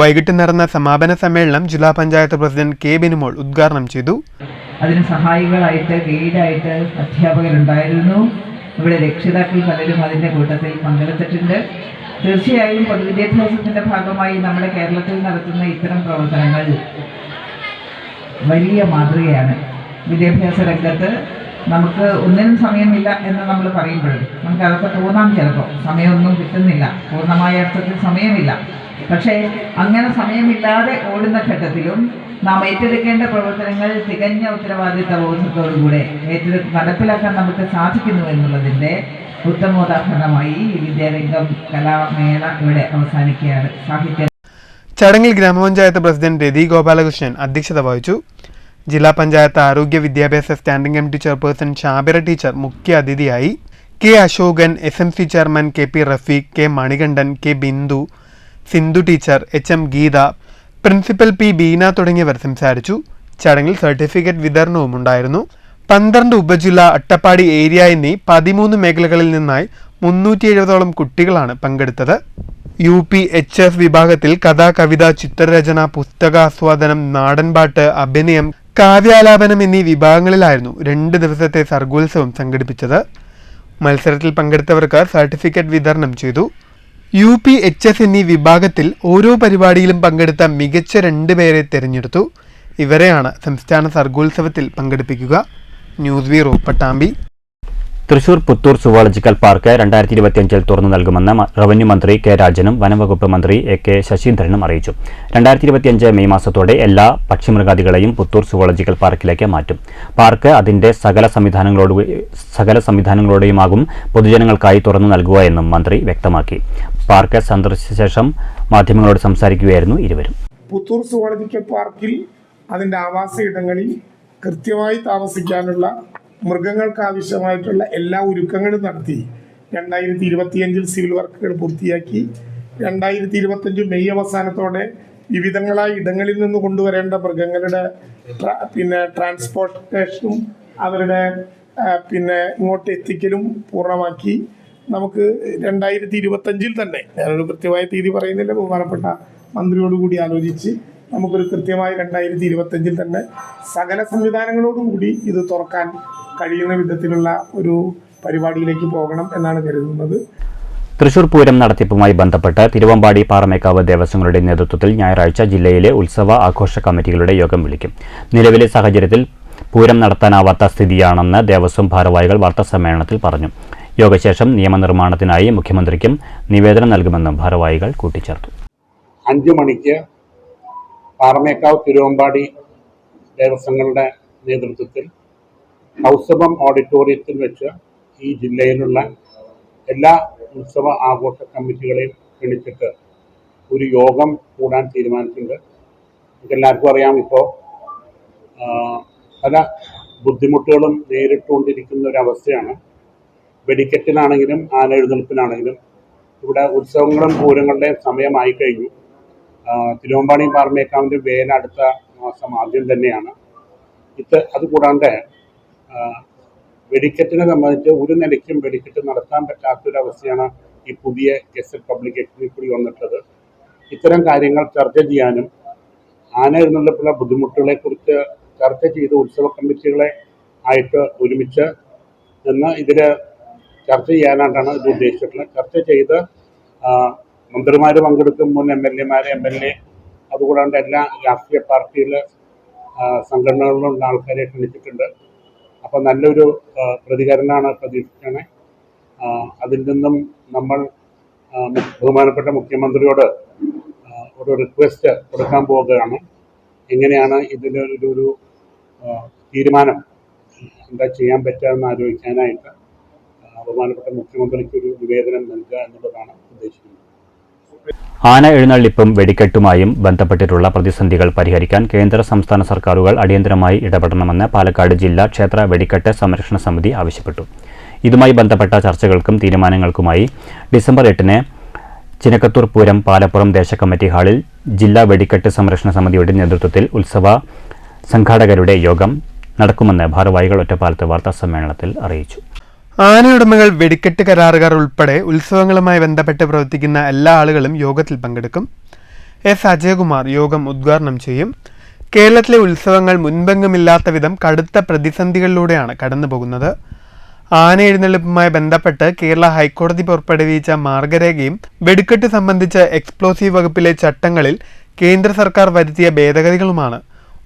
വൈകിട്ട് നടന്ന സമാപന സമ്മേളനം ജില്ലാ പഞ്ചായത്ത് പ്രസിഡന്റ് കെ ബിനുമോൾ ഉദ്ഘാടനം ചെയ്തു. അതിന് സഹായികളായിട്ട് ഗൈഡായിട്ട് അധ്യാപകരുണ്ടായിരുന്നു. ഇവിടെ രക്ഷിതാക്കൾ പലരും അതിൻ്റെ കൂട്ടത്തിൽ പങ്കെടുത്തിട്ടുണ്ട്. തീർച്ചയായും പൊതുവിദ്യാഭ്യാസത്തിൻ്റെ ഭാഗമായി നമ്മുടെ കേരളത്തിൽ നടത്തുന്ന ഇത്തരം പ്രവർത്തനങ്ങൾ വലിയ മാതൃകയാണ്. വിദ്യാഭ്യാസ രംഗത്ത് നമുക്ക് ഒന്നിനും സമയമില്ല എന്ന് നമ്മൾ പറയുമ്പോഴും നമുക്ക് അതൊക്കെ തോന്നാം. ചിലപ്പോൾ സമയമൊന്നും കിട്ടുന്നില്ല, പൂർണ്ണമായ അർത്ഥത്തിൽ സമയമില്ല. പക്ഷേ അങ്ങനെ സമയമില്ലാതെ ഓടുന്ന ഘട്ടത്തിലും നാം ഏറ്റെടുക്കേണ്ട പ്രവർത്തനങ്ങൾ തികഞ്ഞ ഉത്തരവാദിത്ത ബോധത്തോടുകൂടെ നടപ്പിലാക്കാൻ നമുക്ക് സാധിക്കുന്നു എന്നുള്ളതിൻ്റെ ഉത്തമോദാഹരണമായി ഈ വിദ്യാരംഗം കലാമേള ഇവിടെ അവസാനിക്കുകയാണ്. സാഹിത്യ ചടങ്ങിൽ ഗ്രാമപഞ്ചായത്ത് പ്രസിഡന്റ് രതി ഗോപാലകൃഷ്ണൻ അധ്യക്ഷത വഹിച്ചു. ജില്ലാ പഞ്ചായത്ത് ആരോഗ്യ വിദ്യാഭ്യാസ standing committee chairperson Shabira teacher മുഖ്യ അതിഥിയായി. K Ashokan, SMC chairman KP Rafeeq, K Manikandan, K Bindu, Sindhu teacher, HM Geetha, principal P Beena തുടങ്ങിയവർ സംസാരിച്ചു. ചടങ്ങിൽ സർട്ടിഫിക്കറ്റ് വിതരണവും ഉണ്ടായിരുന്നു. 12 ഉപജില്ല, അട്ടപ്പാടി ഏരിയ എന്നീ 13 മേഖലകളിൽ നിന്നായി 370ഓളം കുട്ടികളാണ് പങ്കെടുത്തത്. UP HS വിഭാഗത്തിൽ കഥ, കവിത, ചിത്രരചന, പുസ്തകാസ്വാദനം, നാടൻപാട്ട്, അഭിനയം, കാവ്യാലാപനം എന്നീ വിഭാഗങ്ങളിലായിരുന്നു 2 ദിവസത്തെ സർഗോത്സവം സംഘടിപ്പിച്ചത്. മത്സരത്തിൽ പങ്കെടുത്തവർക്ക് സർട്ടിഫിക്കറ്റ് വിതരണം ചെയ്തു. UP HS എന്നീ വിഭാഗത്തിൽ ഓരോ പരിപാടിയിലും പങ്കെടുത്ത മികച്ച 2 പേരെ തിരഞ്ഞെടുത്തു. ഇവരെയാണ് സംസ്ഥാന സർഗോത്സവത്തിൽ പങ്കെടുപ്പിക്കുക. News bureau, Pattambi. Thrissur Puthur zoological park 2025 തുറന്നു നൽകുമെന്ന് റവന്യൂ മന്ത്രി കെ രാജനും വനംവകുപ്പ് മന്ത്രി AK ശശീന്ദ്രനും അറിയിച്ചു. 2025 മെയ് മാസത്തോടെ എല്ലാ പക്ഷിമൃഗാദികളെയും പുത്തൂർ സുവോളജിക്കൽ പാർക്കിലേക്ക് മാറ്റും. പാർക്ക് അതിന്റെ സകല സംവിധാനങ്ങളോടെയുമാകും പൊതുജനങ്ങൾക്കായി തുറന്നു നൽകുക എന്നും മന്ത്രി വ്യക്തമാക്കി. പാർക്ക് സന്ദർശിച്ച ശേഷം മാധ്യമങ്ങളോട് സംസാരിക്കുകയായിരുന്നു ഇരുവരും. പുത്തൂർ സുവോളജിക്കൽ പാർക്കിൽ അതിൻ്റെ ആവാസ ഇടങ്ങളിൽ കൃത്യമായി താമസിക്കാനുള്ള മൃഗങ്ങൾക്ക് ആവശ്യമായിട്ടുള്ള എല്ലാ ഒരുക്കങ്ങളും നടത്തി 2025 സിവിൽ വർക്കുകൾ പൂർത്തിയാക്കി. 2025 മെയ് അവസാനത്തോടെ വിവിധങ്ങളായ ഇടങ്ങളിൽ നിന്ന് കൊണ്ടുവരേണ്ട മൃഗങ്ങളുടെ ട്രാൻസ്പോർട്ടേഷനും അവരുടെ ഇങ്ങോട്ട് എത്തിക്കലും പൂർണ്ണമാക്കി. നമുക്ക് 2025 തന്നെ, ഞാനൊരു കൃത്യമായ തീയതി പറയുന്നില്ല, ബഹുമാനപ്പെട്ട മന്ത്രിയോടുകൂടി ആലോചിച്ച് നമുക്കൊരു കൃത്യമായി 2025 തന്നെ സകല സംവിധാനങ്ങളോടുകൂടി ഇത് തുറക്കാൻ കഴിയുന്ന വിധത്തിലുള്ള ഒരു പരിപാടിയിലേക്ക് പോകണം എന്നാണ് കരുതുന്നത്. തൃശൂർ പൂരം നടത്തിപ്പുമായി ബന്ധപ്പെട്ട് തിരുവമ്പാടി പാറമേക്കാവ് ദേവസ്വങ്ങളുടെ നേതൃത്വത്തിൽ ഞായറാഴ്ച ജില്ലയിലെ ഉത്സവ ആഘോഷ കമ്മിറ്റികളുടെ യോഗം വിളിക്കും. നിലവിലെ സാഹചര്യത്തിൽ പൂരം നടത്താനാവാത്ത സ്ഥിതിയാണെന്ന് ദേവസ്വം ഭാരവാഹികൾ വാർത്താസമ്മേളനത്തിൽ പറഞ്ഞു. യോഗശേഷം നിയമനിർമ്മാണത്തിനായി മുഖ്യമന്ത്രിക്കും നിവേദനം നൽകുമെന്നും ഭാരവാഹികൾ കൂട്ടിച്ചേർത്തു. 5 മണിക്ക് പാറമേക്കാവ് തിരുവമ്പാടി ദേവസ്വങ്ങളുടെ നേതൃത്വത്തിൽ കൗസ്തുഭം ഓഡിറ്റോറിയത്തിൽ വെച്ച് ഈ ജില്ലയിലുള്ള എല്ലാ ഉത്സവ ആഘോഷ കമ്മിറ്റികളെയും ക്ഷണിച്ചിട്ട് ഒരു യോഗം കൂടാൻ തീരുമാനിച്ചിട്ടുണ്ട്. നമുക്കെല്ലാവർക്കും അറിയാം, ഇപ്പോൾ പല ബുദ്ധിമുട്ടുകളും നേരിട്ടുകൊണ്ടിരിക്കുന്ന ഒരവസ്ഥയാണ്. വെടിക്കെട്ടിനാണെങ്കിലും ആനെഴുന്നേൽപ്പിനാണെങ്കിലും ഇവിടെ ഉത്സവങ്ങളും പൂരങ്ങളുടെയും സമയമായി കഴിഞ്ഞു. തിരുവമ്പാടി പാറമേക്കാവിൻ്റെ വേല അടുത്ത മാസം ആദ്യം തന്നെയാണ്. അതുകൂടാണ്ട് വെടിക്കെട്ടിനെ സംബന്ധിച്ച് ഒരു നിലയ്ക്കും വെടിക്കെട്ട് നടത്താൻ പറ്റാത്തൊരവസ്ഥയാണ് ഈ പുതിയ ഗസറ്റ് പബ്ലിക്കേഷനിൽ കൂടി വന്നിട്ടുള്ളത്. ഇത്തരം കാര്യങ്ങൾ ചർച്ച ചെയ്യാനും ആന എഴുന്നള്ളിപ്പുള്ള ബുദ്ധിമുട്ടുകളെക്കുറിച്ച് ചർച്ച ചെയ്ത് ഉത്സവ കമ്മിറ്റികളെ ആയിട്ട് ഒരുമിച്ച് നിന്ന് ഇതിൽ ചർച്ച ചെയ്യാനായിട്ടാണ് ഇത് ഉദ്ദേശിച്ചിട്ടുള്ളത്. ചർച്ച ചെയ്ത് മന്ത്രിമാർ പങ്കെടുക്കും, മുൻ MLA, MLA, അതുകൂടാണ്ട് എല്ലാ രാഷ്ട്രീയ പാർട്ടിയിലെ സംഘടനകളിലുള്ള ആൾക്കാരെ ക്ഷണിച്ചിട്ടുണ്ട്. അപ്പോൾ നല്ലൊരു പ്രതികരണമാണ് പ്രതീക്ഷിക്കുന്നത്. അതിൽ നിന്നും നമ്മൾ ബഹുമാനപ്പെട്ട മുഖ്യമന്ത്രിയോട് ഒരു റിക്വസ്റ്റ് കൊടുക്കാൻ പോവുകയാണ്. എങ്ങനെയാണ് ഇതിലൊരു തീരുമാനം എന്താ ചെയ്യാൻ പറ്റുക എന്ന് ആലോചിക്കാനായിട്ട് ബഹുമാനപ്പെട്ട മുഖ്യമന്ത്രിക്ക് ഒരു നിവേദനം നൽകുക എന്നുള്ളതാണ് ഉദ്ദേശിക്കുന്നത്. ആന എഴുന്നള്ളിപ്പും വെടിക്കെട്ടുമായും ബന്ധപ്പെട്ടിട്ടുള്ള പ്രതിസന്ധികൾ പരിഹരിക്കാൻ കേന്ദ്ര സംസ്ഥാന സർക്കാരുകൾ അടിയന്തരമായി ഇടപെടണമെന്ന് പാലക്കാട് ജില്ലാ ക്ഷേത്ര വെടിക്കെട്ട് സംരക്ഷണ സമിതി ആവശ്യപ്പെട്ടു. ഇതുമായി ബന്ധപ്പെട്ട ചർച്ചകൾക്കും തീരുമാനങ്ങൾക്കുമായി ഡിസംബർ 8-ന് ചിനക്കത്തൂർ പൂരം പാലപ്പുറം ദേശകമ്മിറ്റി ഹാളിൽ ജില്ലാ വെടിക്കെട്ട് സംരക്ഷണ സമിതിയുടെ നേതൃത്വത്തിൽ ഉത്സവ സംഘാടകരുടെ യോഗം നടക്കുമെന്ന് ഭാരവാഹികൾ ഒറ്റപ്പാലത്ത് വാർത്താസമ്മേളനത്തിൽ അറിയിച്ചു. ആനയുടമകൾ, വെടിക്കെട്ട് കരാറുകാർ ഉൾപ്പെടെ ഉത്സവങ്ങളുമായി ബന്ധപ്പെട്ട് പ്രവർത്തിക്കുന്ന എല്ലാ ആളുകളും യോഗത്തിൽ പങ്കെടുക്കും. എസ് അജയകുമാർ യോഗം ഉദ്ഘാടനം ചെയ്യും. കേരളത്തിലെ ഉത്സവങ്ങൾ മുൻപെങ്ങുമില്ലാത്ത വിധം കടുത്ത പ്രതിസന്ധികളിലൂടെയാണ് കടന്നുപോകുന്നത്. ആന എഴുന്നള്ളിപ്പുമായി ബന്ധപ്പെട്ട് കേരള ഹൈക്കോടതി പുറപ്പെടുവിച്ച മാർഗരേഖയും വെടിക്കെട്ട് സംബന്ധിച്ച എക്സ്പ്ലോസീവ് വകുപ്പിലെ ചട്ടങ്ങളിൽ കേന്ദ്ര സർക്കാർ വരുത്തിയ ഭേദഗതികളുമാണ്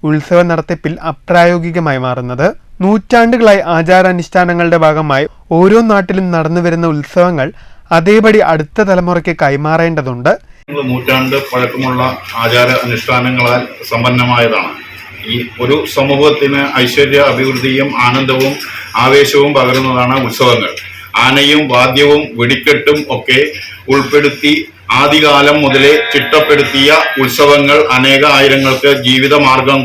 ഉത്സവ നടത്തിപ്പിൽ അപ്രായോഗികമായി മാറുന്നത്. നൂറ്റാണ്ടുകളായി ആചാരാനുഷ്ഠാനങ്ങളുടെ ഭാഗമായി ഓരോ നാട്ടിലും നടന്നുവരുന്ന ഉത്സവങ്ങൾ അതേപടി അടുത്ത തലമുറയ്ക്ക് കൈമാറേണ്ടതുണ്ട്. നൂറ്റാണ്ട് പഴക്കമുള്ള ആചാര അനുഷ്ഠാനങ്ങളാൽ സമ്പന്നമായതാണ്. ഈ ഒരു സമൂഹത്തിന് ഐശ്വര്യ, അഭിവൃദ്ധിയും ആനന്ദവും ആവേശവും പകരുന്നതാണ് ഉത്സവങ്ങൾ. ആനയും വാദ്യവും വെടിക്കെട്ടും ഒക്കെ ഉൾപ്പെടുത്തി ആദികാലം മുതലേ ചിട്ടപ്പെടുത്തിയ ഉത്സവങ്ങൾ അനേക ആയിരങ്ങൾക്ക് ജീവിതമാർഗം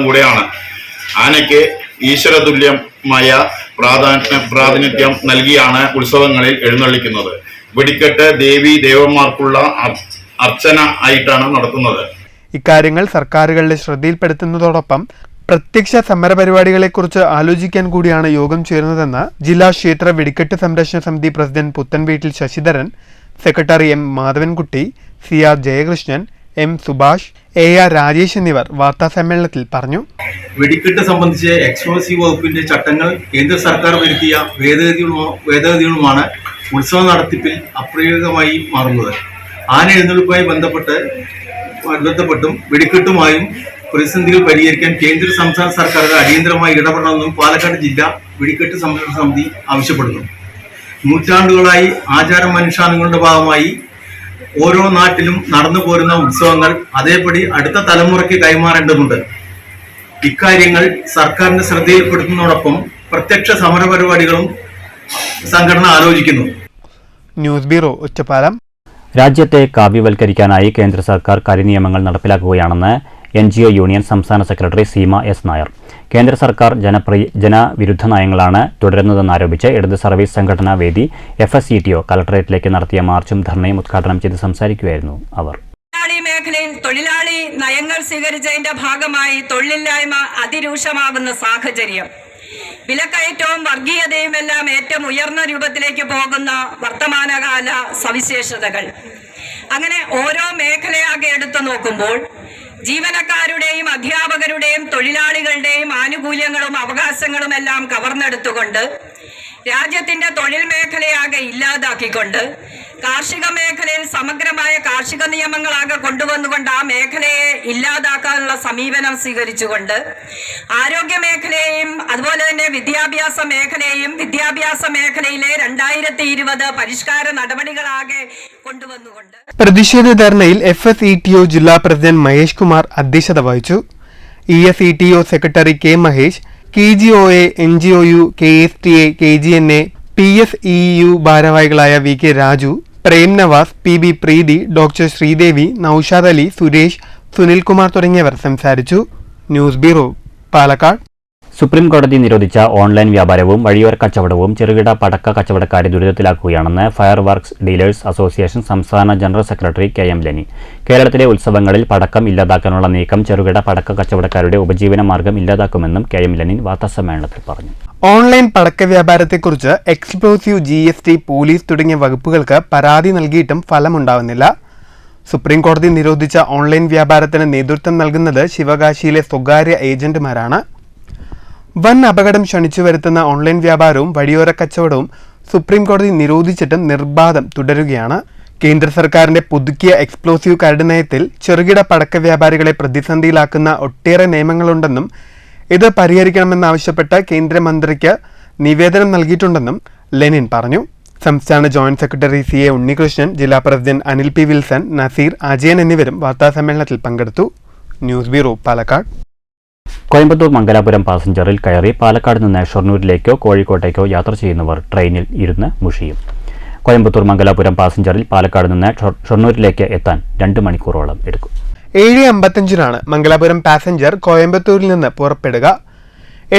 കൂടെയാണ്. ആനയ്ക്ക് ഈശ്വരതുല്യമായ പ്രാതിനിധ്യം നൽകിയാണ് ഉത്സവങ്ങളിൽ എഴുന്നള്ളിക്കുന്നത്. വെടിക്കെട്ട് ദേവീ ദേവന്മാർക്കുള്ള അർച്ചന ആയിട്ടാണ് നടത്തുന്നത്. ഇക്കാര്യങ്ങൾ സർക്കാരുകളുടെ ശ്രദ്ധയിൽപ്പെടുത്തുന്നതോടൊപ്പം പ്രത്യക്ഷ സമരപരിപാടികളെക്കുറിച്ച് ആലോചിക്കാൻ കൂടിയാണ് യോഗം ചേരുന്നതെന്ന് ജില്ലാ ക്ഷേത്ര വെടിക്കെട്ട് സംരക്ഷണ സമിതി president Puthanveettil Sasidharan, secretary M Madhavankutty, C R Jayakrishnan, M Subhash, A R Rajesh എന്നിവർ വാർത്താസമ്മേളനത്തിൽ പറഞ്ഞു. വെടിക്കെട്ട് സംബന്ധിച്ച് എക്സ്പ്ലോസീവ് വകുപ്പിന്റെ ചട്ടങ്ങൾ കേന്ദ്ര സർക്കാർ വരുത്തിയ ഭേദഗതികളുമാണ് ഉത്സവ നടത്തിപ്പിൽ അപ്രയോഗികമായി മാറുന്നത്. ആന എഴുന്നള്ളിപ്പുമായി ബന്ധപ്പെട്ടും വെടിക്കെട്ടുമായും പ്രതിസന്ധികൾ പരിഹരിക്കാൻ കേന്ദ്ര സംസ്ഥാന സർക്കാരുകൾ അടിയന്തരമായി ഇടപെടണമെന്നും പാലക്കാട് ജില്ലാ വെടിക്കെട്ട് സംരക്ഷണ സമിതി ആവശ്യപ്പെടുന്നു. നൂറ്റാണ്ടുകളായി ആചാരാനുഷ്ഠാനങ്ങളുടെ ഭാഗമായി ഓരോ നാട്ടിലും നടന്നു പോരുന്ന ഉത്സവങ്ങൾ അതേപടി അടുത്ത തലമുറയ്ക്ക് കൈമാറേണ്ടതുണ്ട്. ഇക്കാര്യങ്ങൾ സർക്കാരിന്റെ ശ്രദ്ധയിൽപ്പെടുത്തുന്നതോടൊപ്പം പ്രത്യക്ഷ സമരപരിപാടികളും സംഘടന ആലോചിക്കുന്നു. News bureau, Ottapalam. രാജ്യത്തെ കാവ്യവൽക്കരിക്കാനായി കേന്ദ്ര സർക്കാർ കരിനിയമങ്ങൾ നടപ്പിലാക്കുകയാണെന്ന് NGO യൂണിയൻ സംസ്ഥാന സെക്രട്ടറി സീമ എസ് നായർ. കേന്ദ്ര സർക്കാർ ജനവിരുദ്ധ നയങ്ങളാണ് തുടരുന്നതെന്നാരോപിച്ച് ഇടത് സർവീസ് സംഘടനാ വേദി FSCTO കളക്ടറേറ്റിലേക്ക് നടത്തിയ മാർച്ചും ധർണയും ഉദ്ഘാടനം ചെയ്ത് സംസാരിക്കുകയായിരുന്നു അവർ. മേഖലയിൽ തൊഴിലാളി നയങ്ങൾ സ്വീകരിച്ചതിന്റെ ഭാഗമായി തൊഴിലില്ലായ്മ അതിരൂക്ഷമാകുന്ന സാഹചര്യം, വിലക്കയറ്റവും വർഗീയതയുമെല്ലാം ഏറ്റവും ഉയർന്ന രൂപത്തിലേക്ക് പോകുന്ന വർത്തമാനകാല സവിശേഷതകൾ, അങ്ങനെ ഓരോ മേഖലയാകെ എടുത്തു നോക്കുമ്പോൾ ജീവനക്കാരുടെയും അധ്യാപകരുടെയും തൊഴിലാളികളുടെയും ആനുകൂല്യങ്ങളും അവകാശങ്ങളും എല്ലാം കവർന്നെടുത്തുകൊണ്ട് രാജ്യത്തിന്റെ തൊഴിൽ മേഖലയാകെ ഇല്ലാതാക്കിക്കൊണ്ട് കാർഷിക മേഖലയിൽ സമഗ്രമായ കാർഷിക നിയമങ്ങളാകെ കൊണ്ടുവന്നുകൊണ്ട് ആ മേഖലയെ ഇല്ലാതാക്കാനുള്ള സമീപനം സ്വീകരിച്ചുകൊണ്ട് ആരോഗ്യ മേഖലയെയും അതുപോലെ തന്നെ വിദ്യാഭ്യാസ മേഖലയിലെ 2020 പരിഷ്കാര നടപടികളാകെ കൊണ്ടുവന്നുകൊണ്ട് പ്രതിഷേധ ധർണയിൽ FSCTO ജില്ലാ പ്രസിഡന്റ് മഹേഷ് കുമാർ അധ്യക്ഷത വഹിച്ചു. ESCTO secretary K Mahesh, KGOA, NGOU, KSTA, KGNA, PSEU ഭാരവാഹികളായ VK രാജു, പ്രേം നവാസ്, PB പ്രീതി, ഡോക്ടർ ശ്രീദേവി, നൌഷാദ് അലി, സുരേഷ്, സുനിൽകുമാർ തുടങ്ങിയവർ സംസാരിച്ചു. News bureau, Palakkad. സുപ്രീം കോടതി നിരോധിച്ച ഓൺലൈൻ വ്യാപാരവും വഴിയോര കച്ചവടവും ചെറുകിട പടക്ക കച്ചവടക്കാരെ ദുരിതത്തിലാക്കുകയാണെന്ന് ഫയർ വർക്ക്സ് ഡീലേഴ്സ് അസോസിയേഷൻ സംസ്ഥാന ജനറൽ സെക്രട്ടറി KM ലെനി. കേരളത്തിലെ ഉത്സവങ്ങളിൽ പടക്കം ഇല്ലാതാക്കാനുള്ള നീക്കം ചെറുകിട പടക്ക കച്ചവടക്കാരുടെ ഉപജീവന മാർഗം ഇല്ലാതാക്കുമെന്നും KM ലെനിൻ വാർത്താസമ്മേളനത്തിൽ പറഞ്ഞു. ഓൺലൈൻ പടക്ക വ്യാപാരത്തെക്കുറിച്ച് എക്സ്പ്ലോസീവ്, GST, പോലീസ് തുടങ്ങിയ വകുപ്പുകൾക്ക് പരാതി നൽകിയിട്ടും ഫലമുണ്ടാവുന്നില്ല. സുപ്രീം കോടതി നിരോധിച്ച ഓൺലൈൻ വ്യാപാരത്തിന് നേതൃത്വം നൽകുന്നത് ശിവകാശിയിലെ സ്വകാര്യ ഏജന്റുമാരാണ്. വൻ അപകടം ക്ഷണിച്ചു വരുത്തുന്ന ഓൺലൈൻ വ്യാപാരവും വഴിയോര കച്ചവടവും സുപ്രീം കോടതി നിരോധിച്ചിട്ടും നിർബാധം തുടരുകയാണ്. കേന്ദ്ര സർക്കാരിന്റെ പുതുക്കിയ എക്സ്പ്ലോസീവ് കരട് നയത്തിൽ ചെറുകിട പടക്ക വ്യാപാരികളെ പ്രതിസന്ധിയിലാക്കുന്ന ഒട്ടേറെ നിയമങ്ങളുണ്ടെന്നും ഇത് പരിഹരിക്കണമെന്നാവശ്യപ്പെട്ട് കേന്ദ്രമന്ത്രിക്ക് നിവേദനം നൽകിയിട്ടുണ്ടെന്നും ലെനിൻ പറഞ്ഞു. സംസ്ഥാന ജോയിന്റ് സെക്രട്ടറി CA ഉണ്ണികൃഷ്ണൻ, ജില്ലാ president Anil P. Wilson, Naseer, Ajayan എന്നിവരും വാർത്താസമ്മേളനത്തിൽ പങ്കെടുത്തു. News bureau, Palakkad. കോയമ്പത്തൂർ മംഗലാപുരം പാസഞ്ചറിൽ കയറി പാലക്കാട് നിന്ന് ഷൊർണൂരിലേക്കോ കോഴിക്കോട്ടേക്കോ യാത്ര ചെയ്യുന്നവർ ട്രെയിനിൽ ഇരുന്ന് മുഷിയും. കോയമ്പത്തൂർ മംഗലാപുരം പാസഞ്ചറിൽ പാലക്കാട് നിന്ന് ഷൊർണൂരിലേക്ക് എത്താൻ 2 മണിക്കൂറോളം എടുക്കും. 7:55 മംഗലാപുരം പാസഞ്ചർ കോയമ്പത്തൂരിൽ നിന്ന് പുറപ്പെടുക.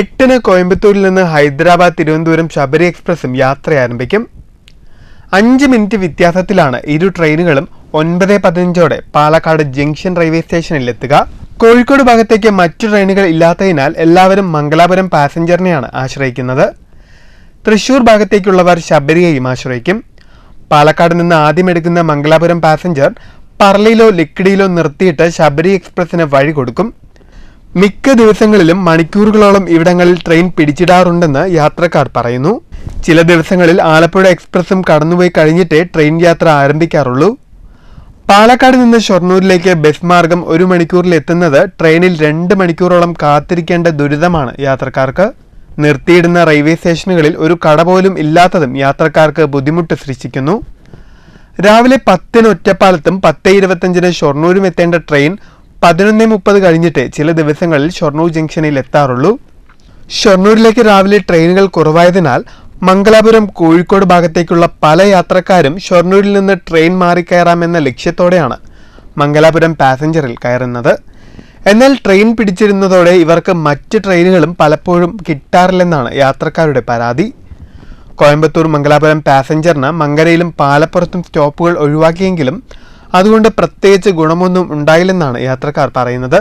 8 കോയമ്പത്തൂരിൽ നിന്ന് ഹൈദരാബാദ്, തിരുവനന്തപുരം ശബരി എക്സ്പ്രസും യാത്ര ആരംഭിക്കും. 5 മിനിറ്റ് വ്യത്യാസത്തിലാണ് ഇരു ട്രെയിനുകളും 9:15 പാലക്കാട് ജംഗ്ഷൻ റെയിൽവേ സ്റ്റേഷനിൽ എത്തുക. കോഴിക്കോട് ഭാഗത്തേക്ക് മറ്റു ട്രെയിനുകൾ ഇല്ലാത്തതിനാൽ എല്ലാവരും മംഗലാപുരം പാസഞ്ചറിനെയാണ് ആശ്രയിക്കുന്നത്. തൃശൂർ ഭാഗത്തേക്കുള്ളവർ ശബരിയെയും ആശ്രയിക്കും. പാലക്കാട് നിന്ന് ആദ്യം എടുക്കുന്ന മംഗലാപുരം പാസഞ്ചർ പറളിയിലോ ലക്കിടിയിലോ നിർത്തിയിട്ട് ശബരി എക്സ്പ്രസിന് വഴി കൊടുക്കും. മിക്ക ദിവസങ്ങളിലും മണിക്കൂറുകളോളം ഇവിടങ്ങളിൽ ട്രെയിൻ പിടിച്ചിടാറുണ്ടെന്ന് യാത്രക്കാർ പറയുന്നു. ചില ദിവസങ്ങളിൽ ആലപ്പുഴ എക്സ്പ്രസും കടന്നുപോയി കഴിഞ്ഞിട്ടേ ട്രെയിൻ യാത്ര ആരംഭിക്കാറുള്ളൂ. പാലക്കാട് നിന്ന് ഷൊർണൂരിലേക്ക് ബസ് മാർഗം 1 മണിക്കൂറിൽ എത്തുന്നത് ട്രെയിനിൽ 2 മണിക്കൂറോളം കാത്തിരിക്കേണ്ട ദുരിതമാണ് യാത്രക്കാർക്ക്. നിർത്തിയിടുന്ന റെയിൽവേ സ്റ്റേഷനുകളിൽ ഒരു കട പോലും ഇല്ലാത്തതും യാത്രക്കാർക്ക് ബുദ്ധിമുട്ട് സൃഷ്ടിക്കുന്നു. രാവിലെ 10-ന് ഒറ്റപ്പാലത്തും 10:25-ന് ഷൊർണൂരും എത്തേണ്ട ട്രെയിൻ 11:30 കഴിഞ്ഞിട്ട് ചില ദിവസങ്ങളിൽ ഷൊർണൂർ ജംഗ്ഷനിൽ എത്താറുള്ളൂ. ഷൊർണൂരിലേക്ക് രാവിലെ ട്രെയിനുകൾ കുറവായതിനാൽ മംഗലാപുരം കോഴിക്കോട് ഭാഗത്തേക്കുള്ള പല യാത്രക്കാരും ഷൊർണൂരിൽ നിന്ന് ട്രെയിൻ മാറിക്കയറാമെന്ന ലക്ഷ്യത്തോടെയാണ് മംഗലാപുരം പാസഞ്ചറിൽ കയറുന്നത്. എന്നാൽ ട്രെയിൻ പിടിച്ചിരുന്നതോടെ ഇവർക്ക് മറ്റ് ട്രെയിനുകളും പലപ്പോഴും കിട്ടാറില്ലെന്നാണ് യാത്രക്കാരുടെ പരാതി. കോയമ്പത്തൂർ മംഗലാപുരം പാസഞ്ചറിന് മങ്കരയിലും പാലപ്പുറത്തും സ്റ്റോപ്പുകൾ ഒഴിവാക്കിയെങ്കിലും അതുകൊണ്ട് പ്രത്യേകിച്ച് ഗുണമൊന്നും ഉണ്ടായില്ലെന്നാണ് യാത്രക്കാർ പറയുന്നത്.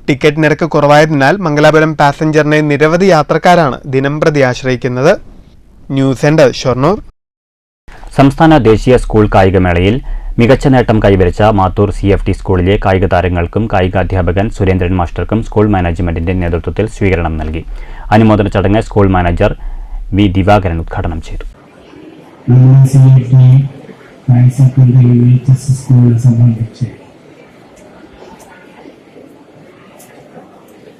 ടിക്കറ്റ് നിരക്ക് കുറവായതിനാൽ മംഗലാപുരം പാസഞ്ചറിനെ നിരവധി യാത്രക്കാരാണ് ദിനംപ്രതി ആശ്രയിക്കുന്നത്. News centre, Shoranur. സംസ്ഥാന ദേശീയ സ്കൂൾ കായികമേളയിൽ മികച്ച നേട്ടം കൈവരിച്ച മാത്തൂർ CFT സ്കൂളിലെ കായിക താരങ്ങൾക്കും കായികാധ്യാപകൻ സുരേന്ദ്രൻ മാസ്റ്റർക്കും സ്കൂൾ മാനേജ്മെന്റിന്റെ നേതൃത്വത്തിൽ സ്വീകരണം നൽകി. അനുമോദന ചടങ്ങ് സ്കൂൾ മാനേജർ വി ദിവാകരൻ ഉദ്ഘാടനം ചെയ്തു.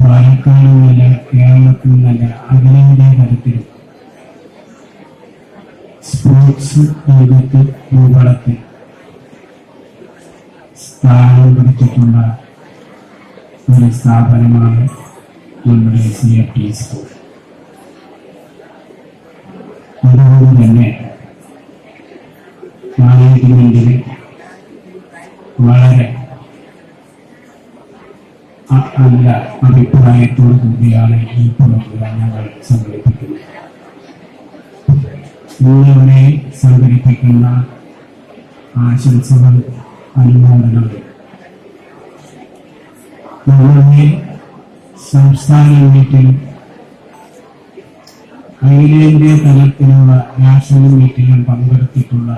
പാലക്കാടുമല്ല കേരളത്തിൽ നല്ല അഖിലേന്ത്യാ തലത്തിലും സ്പോർട്സ് രംഗത്ത് ഭൂപടത്തിൽ സ്ഥാനം പിടിച്ചിട്ടുള്ള ഒരു സ്ഥാപനമാണ് നമ്മുടെ CFT സ്കൂൾ. അതുകൊണ്ട് തന്നെ മാനേജ്മെന്റിന് വളരെ നല്ല അഭിപ്രായത്തോടു കൂടിയാണ് ഈ പ്രോഗ്രാം ഞങ്ങൾ സംഘടിപ്പിക്കുന്നത്. ഇന്നിവിടെ സംഘടിപ്പിക്കുന്ന ആശംസകൾ, അനുമോദനങ്ങൾ നമ്മളുടെ സംസ്ഥാന മീറ്റിലും അഖിലേന്ത്യാ തലത്തിലുള്ള നാഷണൽ മീറ്റിലും പങ്കെടുത്തിട്ടുള്ള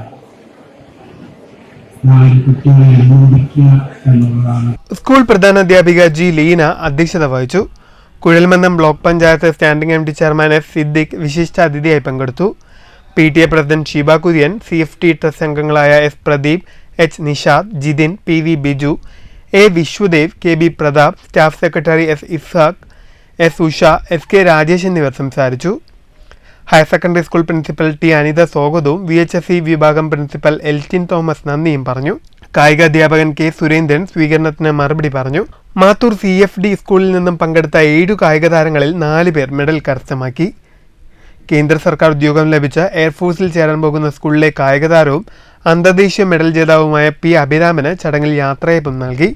4 കുട്ടികളെ അനുമോദിക്കുക എന്നുള്ളതാണ്. സ്കൂൾ പ്രധാനാധ്യാപിക ജി ലീന അധ്യക്ഷത വഹിച്ചു. കുഴൽമന്ദം block panchayat standing committee chairman S Siddique വിശിഷ്ട അതിഥിയായി പങ്കെടുത്തു. PTA പ്രസിഡന്റ് ഷീബ കുര്യൻ, CFT ട്രസ്റ്റ് അംഗങ്ങളായ S Pradeep, H Nishad, Jithin, PV Biju, A Viswadev, KB Prathap, staff secretary S Ishaq, S Usha, SK Rajesh എന്നിവർ സംസാരിച്ചു. Higher secondary school principal T Anitha സ്വാഗതവും VHSE വിഭാഗം പ്രിൻസിപ്പൽ എൽറ്റിൻ തോമസ് നന്ദിയും പറഞ്ഞു. കായികാധ്യാപകൻ K സുരേന്ദ്രൻ സ്വീകരണത്തിന് മറുപടി പറഞ്ഞു. മാത്തൂർ CFD സ്കൂളിൽ നിന്നും പങ്കെടുത്ത 7 കായിക താരങ്ങളിൽ 4 പേർ മെഡൽ കരസ്ഥമാക്കി. കേന്ദ്ര സർക്കാർ ഉദ്യോഗം ലഭിച്ച എയർഫോഴ്സിൽ ചേരാൻ പോകുന്ന സ്കൂളിലെ കായിക താരവും അന്തർദേശീയ മെഡൽ ജേതാവുമായ P അഭിരാമന് ചടങ്ങിൽ യാത്രയയപ്പും നൽകി.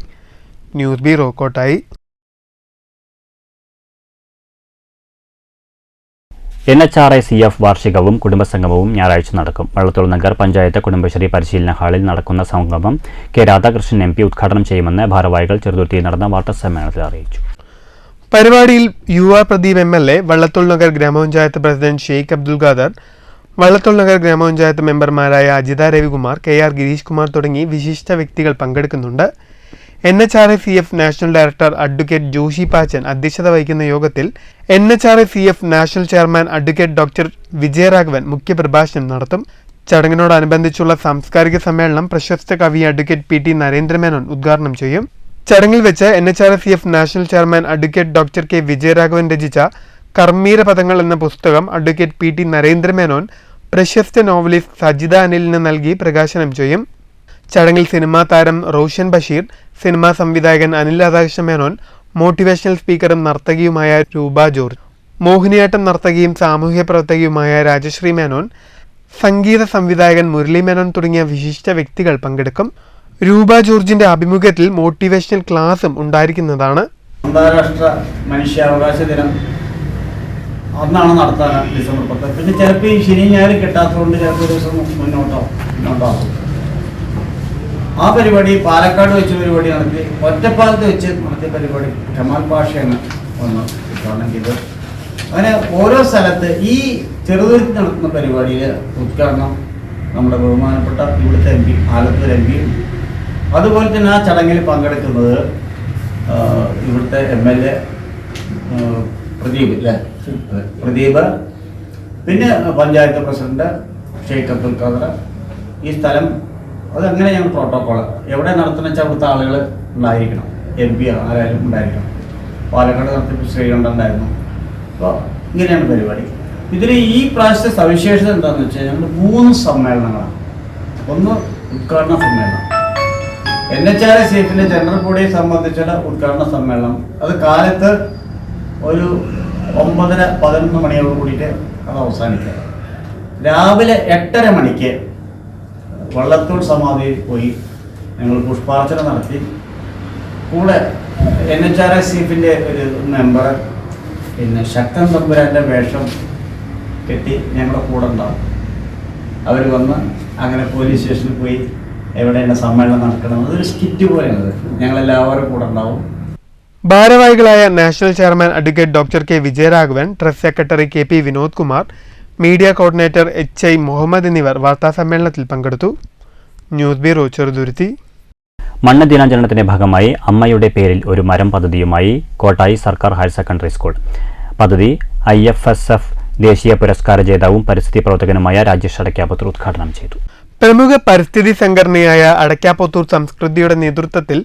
News bureau, Kottayi. NHRA-CF വാർഷികവും കുടുംബസംഗമവും ഞായറാഴ്ച നടക്കും. വള്ളത്തോൾ നഗർ പഞ്ചായത്ത് കുടുംബശ്രീ പരിശീലന ഹാളിൽ നടക്കുന്ന സംഗമം K രാധാകൃഷ്ണൻ MP ഉദ്ഘാടനം ചെയ്യുമെന്ന് ഭാരവാഹികൾ ചെറുതുരുത്തിയിൽ നടന്ന വാർത്താസമ്മേളനത്തിൽ അറിയിച്ചു. പരിപാടിയിൽ യുവ പ്രദീപ് MLA, വള്ളത്തോൾ നഗർ ഗ്രാമപഞ്ചായത്ത് പ്രസിഡന്റ് ഷെയ്ഖ് അബ്ദുൽ ഖാദർ, വള്ളത്തോൾ നഗർ ഗ്രാമപഞ്ചായത്ത് മെമ്പർമാരായ അജിത രവികുമാർ, KR ഗിരീഷ് കുമാർ തുടങ്ങി വിശിഷ്ട വ്യക്തികൾ പങ്കെടുക്കുന്നുണ്ട്. NHRA-CF national director advocate Joshy Pachan അധ്യക്ഷത വഹിക്കുന്ന യോഗത്തിൽ NHRA-CF national chairman advocate doctor Vijayaraghavan മുഖ്യപ്രഭാഷണം നടത്തും. ചടങ്ങിനോടനുബന്ധിച്ചുള്ള സാംസ്കാരിക സമ്മേളനം പ്രശസ്ത കവി അഡ്വക്കേറ്റ് PT നരേന്ദ്രമേനോൻ ഉദ്ഘാടനം ചെയ്യും. ചടങ്ങിൽ വെച്ച് NHRA-CF national chairman advocate doctor K Vijayaraghavan രചിച്ച കർമ്മീര പദങ്ങൾ എന്ന പുസ്തകം അഡ്വക്കേറ്റ് PT നരേന്ദ്രമേനോൻ പ്രശസ്ത നോവലിസ്റ്റ് സജിത അനിലിന് നൽകി പ്രകാശനം ചെയ്യും. ചടങ്ങിൽ സിനിമാ താരം റോഷൻ ബഷീർ, സിനിമാ സംവിധായകൻ അനിൽ രാധാകൃഷ്ണ മേനോൻ, മോട്ടിവേഷണൽ സ്പീക്കറും നർത്തകിയുമായ രൂപ ജോർജ്, മോഹിനിയാട്ടം നർത്തകിയും സാമൂഹ്യ പ്രവർത്തകയുമായ രാജശ്രീ മേനോൻ, സംഗീത സംവിധായകൻ മുരളി മേനോൻ തുടങ്ങിയ വിശിഷ്ട വ്യക്തികൾ പങ്കെടുക്കും. രൂപ ജോർജിന്റെ ആഭിമുഖ്യത്തിൽ മോട്ടിവേഷണൽ ക്ലാസും ഉണ്ടായിരിക്കുന്നതാണ്. അന്താരാഷ്ട്ര മനുഷ്യാവകാശ ദിനം അന്നാണ് നടത്താൻ ഡിസംബർ 10. പിന്നെ ചിലപ്പോൾ ഈ ശനി ഞായർ കിട്ടാത്തതുകൊണ്ട് ചിലപ്പോൾ ദിവസം മുന്നോട്ടാകും. ആ പരിപാടി പാലക്കാട് വെച്ച് പരിപാടി നടത്തി, ഒറ്റപ്പാലത്ത് വെച്ച് നടത്തിയ പരിപാടി കമാൽ പാഷയാണ് ഒന്ന് ഉദ്ഘാടനം ചെയ്തത്. അങ്ങനെ ഓരോ സ്ഥലത്ത് ഈ ചെറുതുരുത്തി നടത്തുന്ന പരിപാടിയിൽ ഉദ്ഘാടനം നമ്മുടെ ബഹുമാനപ്പെട്ട ഇവിടുത്തെ MP, ആലത്തൂർ MP. അതുപോലെ തന്നെ ആ ചടങ്ങിൽ പങ്കെടുക്കുന്നത് ഇവിടുത്തെ MLA പ്രദീപ്, പിന്നെ പഞ്ചായത്ത് പ്രസിഡന്റ് ഷെയ്ഖ് അബ്ദുൽ ഖാദർ. ഈ സ്ഥലം അതങ്ങനെ ഞങ്ങൾ പ്രോട്ടോക്കോൾ എവിടെ നടത്തുന്ന വെച്ചാൽ അവിടുത്തെ ആളുകൾ ഉണ്ടായിരിക്കണം, MP ആരായാലും ഉണ്ടായിരിക്കണം. പാലക്കാട് നടത്തിപ്പ് ശ്രീകണ്ഠനുണ്ടായിരുന്നു. അപ്പോൾ ഇങ്ങനെയാണ് പരിപാടി. ഇതിൽ ഈ പ്രാവശ്യത്തെ സവിശേഷത എന്താണെന്ന് വെച്ചാൽ ഞങ്ങൾ 3 സമ്മേളനങ്ങളാണ്. ഒന്ന് ഉദ്ഘാടന സമ്മേളനം, NHRSFിൻ്റെ ജനറൽ ബോഡിയെ സംബന്ധിച്ചുള്ള ഉദ്ഘാടന സമ്മേളനം. അത് കാലത്ത് ഒരു 9:11 മണിയോട് കൂടിയിട്ട് അത് അവസാനിക്കുക. രാവിലെ 8:30 മണിക്ക് വള്ളത്തോൾ സമാധിയിൽ പോയി ഞങ്ങൾ പുഷ്പാർച്ചന നടത്തി. കൂടെ NHRSFിൻ്റെ ഒരു മെമ്പർ പിന്നെ ശക്തൻ തമ്പുരാൻ്റെ വേഷം കെട്ടി ഞങ്ങളുടെ കൂടെ ഉണ്ടാവും. അവർ വന്ന് അങ്ങനെ പോലീസ് സ്റ്റേഷനിൽ പോയി എവിടെയാണ് സമ്മേളനം നടക്കണം, അതൊരു സ്കിറ്റ് പോലെയാണ്. ഞങ്ങളെല്ലാവരും കൂടെ ഉണ്ടാവും. ഭാരവാഹികളായ national chairman advocate doctor K. Vijayaraghavan, trust secretary KP Vinod Kumar, media coordinator HI Muhammad എന്നിവർ വാർത്താസമ്മേളനത്തിൽ പങ്കെടുത്തു. News bureau, Cheruthuruthy. മണ്ണ് ദിനാചരണത്തിന്റെ ഭാഗമായി അമ്മയുടെ പേരിൽ ഒരു മരം പദ്ധതിയുമായി കോട്ടായി സർക്കാർ ഹയർ സെക്കൻഡറി സ്കൂൾ. പദ്ധതി IFSF ദേശീയ പുരസ്കാര ജേതാവും പരിസ്ഥിതി പ്രവർത്തകനുമായ രാജേഷ് അടയ്ക്കാപുത്തൂർ ഉദ്ഘാടനം ചെയ്തു. പ്രമുഖ പരിസ്ഥിതി സംഘടനയായ അടയ്ക്കാപുത്തൂർ സംസ്കൃതിയുടെ നേതൃത്വത്തിൽ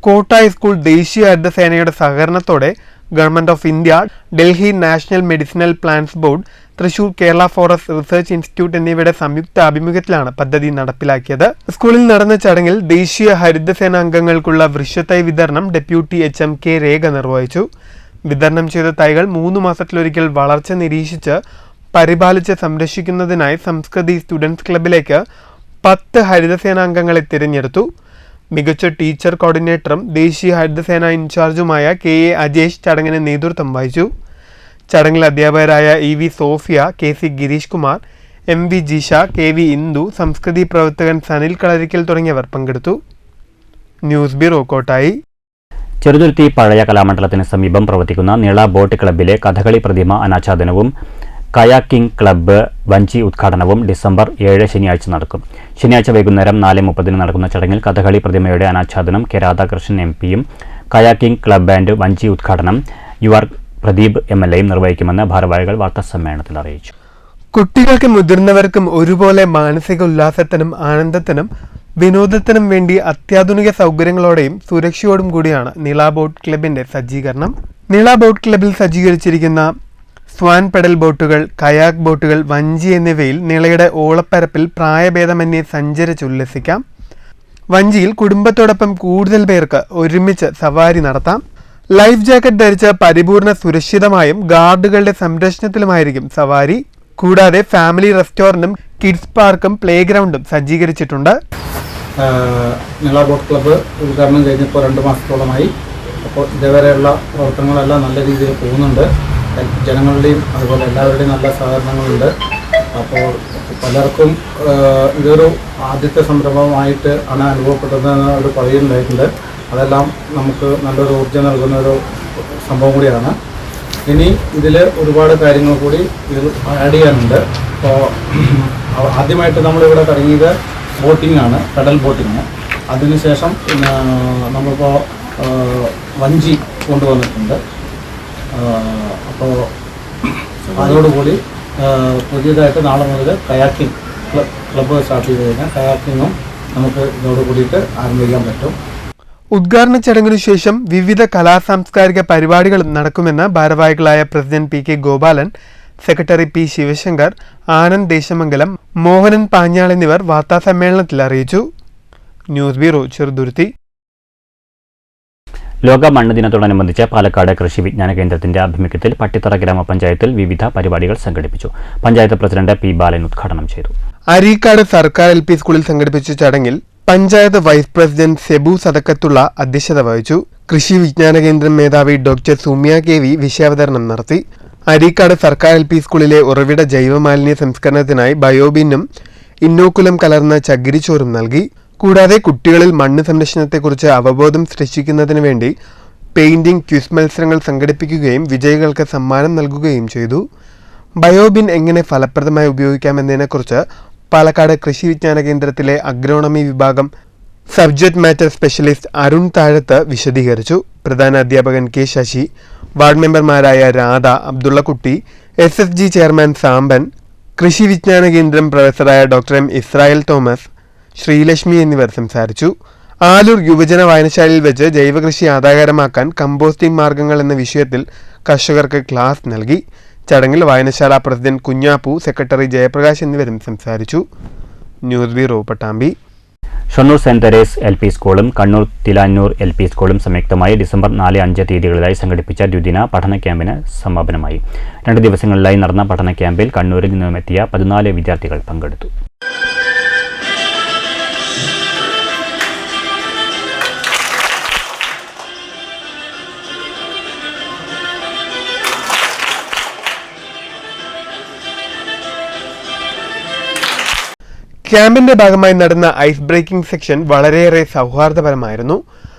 കോട്ടായി സ്കൂൾ ദേശീയ ഹരിതസേനയുടെ സഹകരണത്തോടെ government of India, Delhi national medicinal plants board, Thrissur Kerala forest research institute എന്നിവയുടെ സംയുക്ത ആഭിമുഖ്യത്തിലാണ് പദ്ധതി നടപ്പിലാക്കിയത്. സ്കൂളിൽ നടന്ന ചടങ്ങിൽ ദേശീയ ഹരിതസേന അംഗങ്ങൾക്കുള്ള വൃക്ഷത്തൈ വിതരണം ഡെപ്യൂട്ടി HM K. രേഖ നിർവഹിച്ചു. വിതരണം ചെയ്ത തൈകൾ 3 മാസത്തിലൊരിക്കൽ വളർച്ച നിരീക്ഷിച്ച് പരിപാലിച്ച് സംരക്ഷിക്കുന്നതിനായി സംസ്കൃതി സ്റ്റുഡൻസ് ക്ലബിലേക്ക് 10 ഹരിതസേനാംഗങ്ങളെ തിരഞ്ഞെടുത്തു. മികച്ച ടീച്ചർ കോർഡിനേറ്ററും ദേശീയ ഹരിതസേന ഇൻചാർജുമായ KA അജേഷ് ചടങ്ങിന് നേതൃത്വം വഹിച്ചു. ചടങ്ങിൽ അധ്യാപകരായ EV Sophia, KC Girish Kumar, MV Jisha, KV Indu, Samskriti പ്രവർത്തകൻ സനിൽ കളരിക്കൽ തുടങ്ങിയവർ പങ്കെടുത്തു. News bureau, Kottayi. ചെറുതുരുത്തി പഴയ കലാമണ്ഡലത്തിന് സമീപം പ്രവർത്തിക്കുന്ന നിള ബോട്ട് ക്ലബ്ബിലെ കഥകളി പ്രതിമ അനാച്ഛാദനവും കയാക്കിംഗ് ക്ലബ്ബ് വഞ്ചി ഉദ്ഘാടനവും ഡിസംബർ 7 ശനിയാഴ്ച നടക്കും. ശനിയാഴ്ച വൈകുന്നേരം 4:30 നടക്കുന്ന ചടങ്ങിൽ കഥകളി പ്രതിമയുടെ അനാച്ഛാദനം K. രാധാകൃഷ്ണൻ MPയും കയാക്കിംഗ് ക്ലബ്ബ് ആൻഡ് വഞ്ചി ഉദ്ഘാടനം UR പ്രദീപ് MLAയും നിർവഹിക്കുമെന്ന് ഭാരവാഹികൾ വാർത്താസമ്മേളനത്തിൽ അറിയിച്ചു. കുട്ടികൾക്കും മുതിർന്നവർക്കും ഒരുപോലെ മാനസിക ഉല്ലാസത്തിനും ആനന്ദത്തിനും വിനോദത്തിനും വേണ്ടി അത്യാധുനിക സൗകര്യങ്ങളോടെയും സുരക്ഷയോടും കൂടിയാണ് നിള ബോട്ട് ക്ലബിന്റെ സജ്ജീകരണം. നിള ബോട്ട് ക്ലബിൽ സജ്ജീകരിച്ചിരിക്കുന്ന സ്വാൻ പെഡൽ ബോട്ടുകൾ, കയാക്ക് ബോട്ടുകൾ, വഞ്ചി എന്നിവയിൽ നിളയുടെ ഓളപ്പരപ്പിൽ പ്രായഭേദമന്യേ സഞ്ചരിച്ചുല്ലസിക്കാം. വഞ്ചിയിൽ കുടുംബത്തോടൊപ്പം കൂടുതൽ പേർക്ക് ഒരുമിച്ച് സവാരി നടത്താം. ലൈഫ് ജാക്കറ്റ് ധരിച്ച് പരിപൂർണ സുരക്ഷിതമായും ഗാർഡുകളുടെ സംരക്ഷണത്തിലുമായിരിക്കും സവാരി. കൂടാതെ ഫാമിലി റെസ്റ്റോറന്റും കിഡ്സ് പാർക്കും പ്ലേ ഗ്രൗണ്ടും സജ്ജീകരിച്ചിട്ടുണ്ട്. നിള ബോട്ട് ക്ലബ്ബ് ഉദ്ഘാടനം കഴിഞ്ഞപ്പോൾ 2 മാസത്തോളമായി. അപ്പോൾ ഇതേവരെയുള്ള പ്രവർത്തനങ്ങളെല്ലാം നല്ല രീതിയിൽ പോകുന്നുണ്ട്. ജനങ്ങളുടെയും അതുപോലെ എല്ലാവരുടെയും നല്ല സഹകരണങ്ങളുണ്ട്. അപ്പോൾ പലർക്കും ഇതൊരു ആദ്യത്തെ സംരംഭമായിട്ട് ആണ് അനുഭവപ്പെട്ടതെന്ന് അവർ പറയുന്നുണ്ടായിട്ടുണ്ട്. അതെല്ലാം നമുക്ക് നല്ലൊരു ഊർജ്ജം നൽകുന്ന ഒരു സംഭവം കൂടിയാണ്. ഇനി ഇതിൽ ഒരുപാട് കാര്യങ്ങൾ കൂടി ഇത് ആഡ് ചെയ്യാനുണ്ട്. അപ്പോൾ ആദ്യമായിട്ട് നമ്മളിവിടെ തുടങ്ങിയത് ബോട്ടിംഗ് ആണ്, പെഡൽ ബോട്ടിങ്. അതിനുശേഷം നമ്മളിപ്പോൾ വഞ്ചി കൊണ്ടുവന്നിട്ടുണ്ട്. അപ്പോൾ അതോടുകൂടി പുതിയതായിട്ട് നാളെ മുതൽ കയാക്കിംഗ് ക്ലബ്ബ് സ്റ്റാർട്ട് ചെയ്ത് കഴിഞ്ഞാൽ കയാക്കിങ്ങും നമുക്ക് ഇതോട് കൂടിയിട്ട് ആരംഭിക്കാൻ പറ്റും. ഉദ്ഘാടന ചടങ്ങിനു ശേഷം വിവിധ കലാസാംസ്കാരിക പരിപാടികളും നടക്കുമെന്ന് ഭാരവാഹികളായ president PK Gopalan, secretary P. Sivasankar, Anand Desamangalam, Mohanan Panjal എന്നിവർ വാർത്താസമ്മേളനത്തിൽ അറിയിച്ചു. News bureau, Cheruthuruthy. ലോക മണ്ണ് ദിനത്തോടനുബന്ധിച്ച് പാലക്കാട് കൃഷി വിജ്ഞാന കേന്ദ്രത്തിന്റെ ആഭിമുഖ്യത്തിൽ പട്ടിത്തറ ഗ്രാമപഞ്ചായത്തിൽ വിവിധ പരിപാടികൾ സംഘടിപ്പിച്ചു. Panchayat president P. ബാലൻ ഉദ്ഘാടനം ചെയ്തു. അരീക്കാട് സർക്കാർ LP സ്കൂളിൽ സംഘടിപ്പിച്ച ചടങ്ങിൽ പഞ്ചായത്ത് വൈസ് പ്രസിഡന്റ് സെബു സദക്കത്തുള്ള അധ്യക്ഷത വഹിച്ചു. കൃഷി വിജ്ഞാന കേന്ദ്രം മേധാവി ഡോക്ടർ സുമിയ KV വിഷയാവതരണം നടത്തി. അരീക്കാട് സർക്കാർ LP സ്കൂളിലെ ഉറവിട ജൈവമാലിന്യ സംസ്കരണത്തിനായി ബയോബിനും ഇന്നോക്കുലം കലർന്ന ചകിരിച്ചോറും നൽകി. കൂടാതെ കുട്ടികളിൽ മണ്ണ് സംരക്ഷണത്തെക്കുറിച്ച് അവബോധം സൃഷ്ടിക്കുന്നതിന് വേണ്ടി പെയിന്റിംഗ് ക്വിസ് മത്സരങ്ങൾ സംഘടിപ്പിക്കുകയും വിജയികൾക്ക് സമ്മാനം നൽകുകയും ചെയ്തു. ബയോബിൻ എങ്ങനെ ഫലപ്രദമായി ഉപയോഗിക്കാമെന്നതിനെക്കുറിച്ച് പാലക്കാട് കൃഷി വിജ്ഞാന കേന്ദ്രത്തിലെ അഗ്രോണമി വിഭാഗം സബ്ജക്ട് മാറ്റർ സ്പെഷ്യലിസ്റ്റ് അരുൺ താഴത്ത് വിശദീകരിച്ചു. പ്രധാന അധ്യാപകൻ കെ ശശി, വാർഡ് മെമ്പർമാരായ രാധ, അബ്ദുള്ളക്കുട്ടി, SFG ചെയർമാൻ സാമ്പൻ, കൃഷി വിജ്ഞാന കേന്ദ്രം പ്രൊഫസറായ doctor M Israel Thomas, Sreelakshmi എന്നിവർ സംസാരിച്ചു. ആലൂർ യുവജന വായനശാലയിൽ വെച്ച് ജൈവകൃഷി ആദായകരമാക്കാൻ കമ്പോസ്റ്റിംഗ് മാർഗങ്ങൾ എന്ന വിഷയത്തിൽ കർഷകർക്ക് ക്ലാസ് നൽകി. ചടങ്ങിൽ വായനശാല പ്രസിഡന്റ് കുഞ്ഞാപ്പു, സെക്രട്ടറി ജയപ്രകാശ് എന്നിവരും സംസാരിച്ചു. News bureau, Pattambi. Shoranur saint Therese LP സ്കൂളും കണ്ണൂർ തിലാന്നൂർ LP സ്കൂളും സംയുക്തമായി ഡിസംബർ 4-5 തീയതികളിലായി സംഘടിപ്പിച്ച ദ്വിദിന പഠന ക്യാമ്പിന് സമാപനമായി. 2 ദിവസങ്ങളിലായി നടന്ന പഠന ക്യാമ്പിൽ കണ്ണൂരിൽ നിന്നുമെത്തിയ 14 വിദ്യാർത്ഥികൾ പങ്കെടുത്തു. ക്യാമ്പിന്റെ ഭാഗമായി നടന്ന ഐസ് ബ്രേക്കിംഗ് സെക്ഷൻ വളരെയേറെ സൗഹാർദ്ദപരമായിരുന്നു.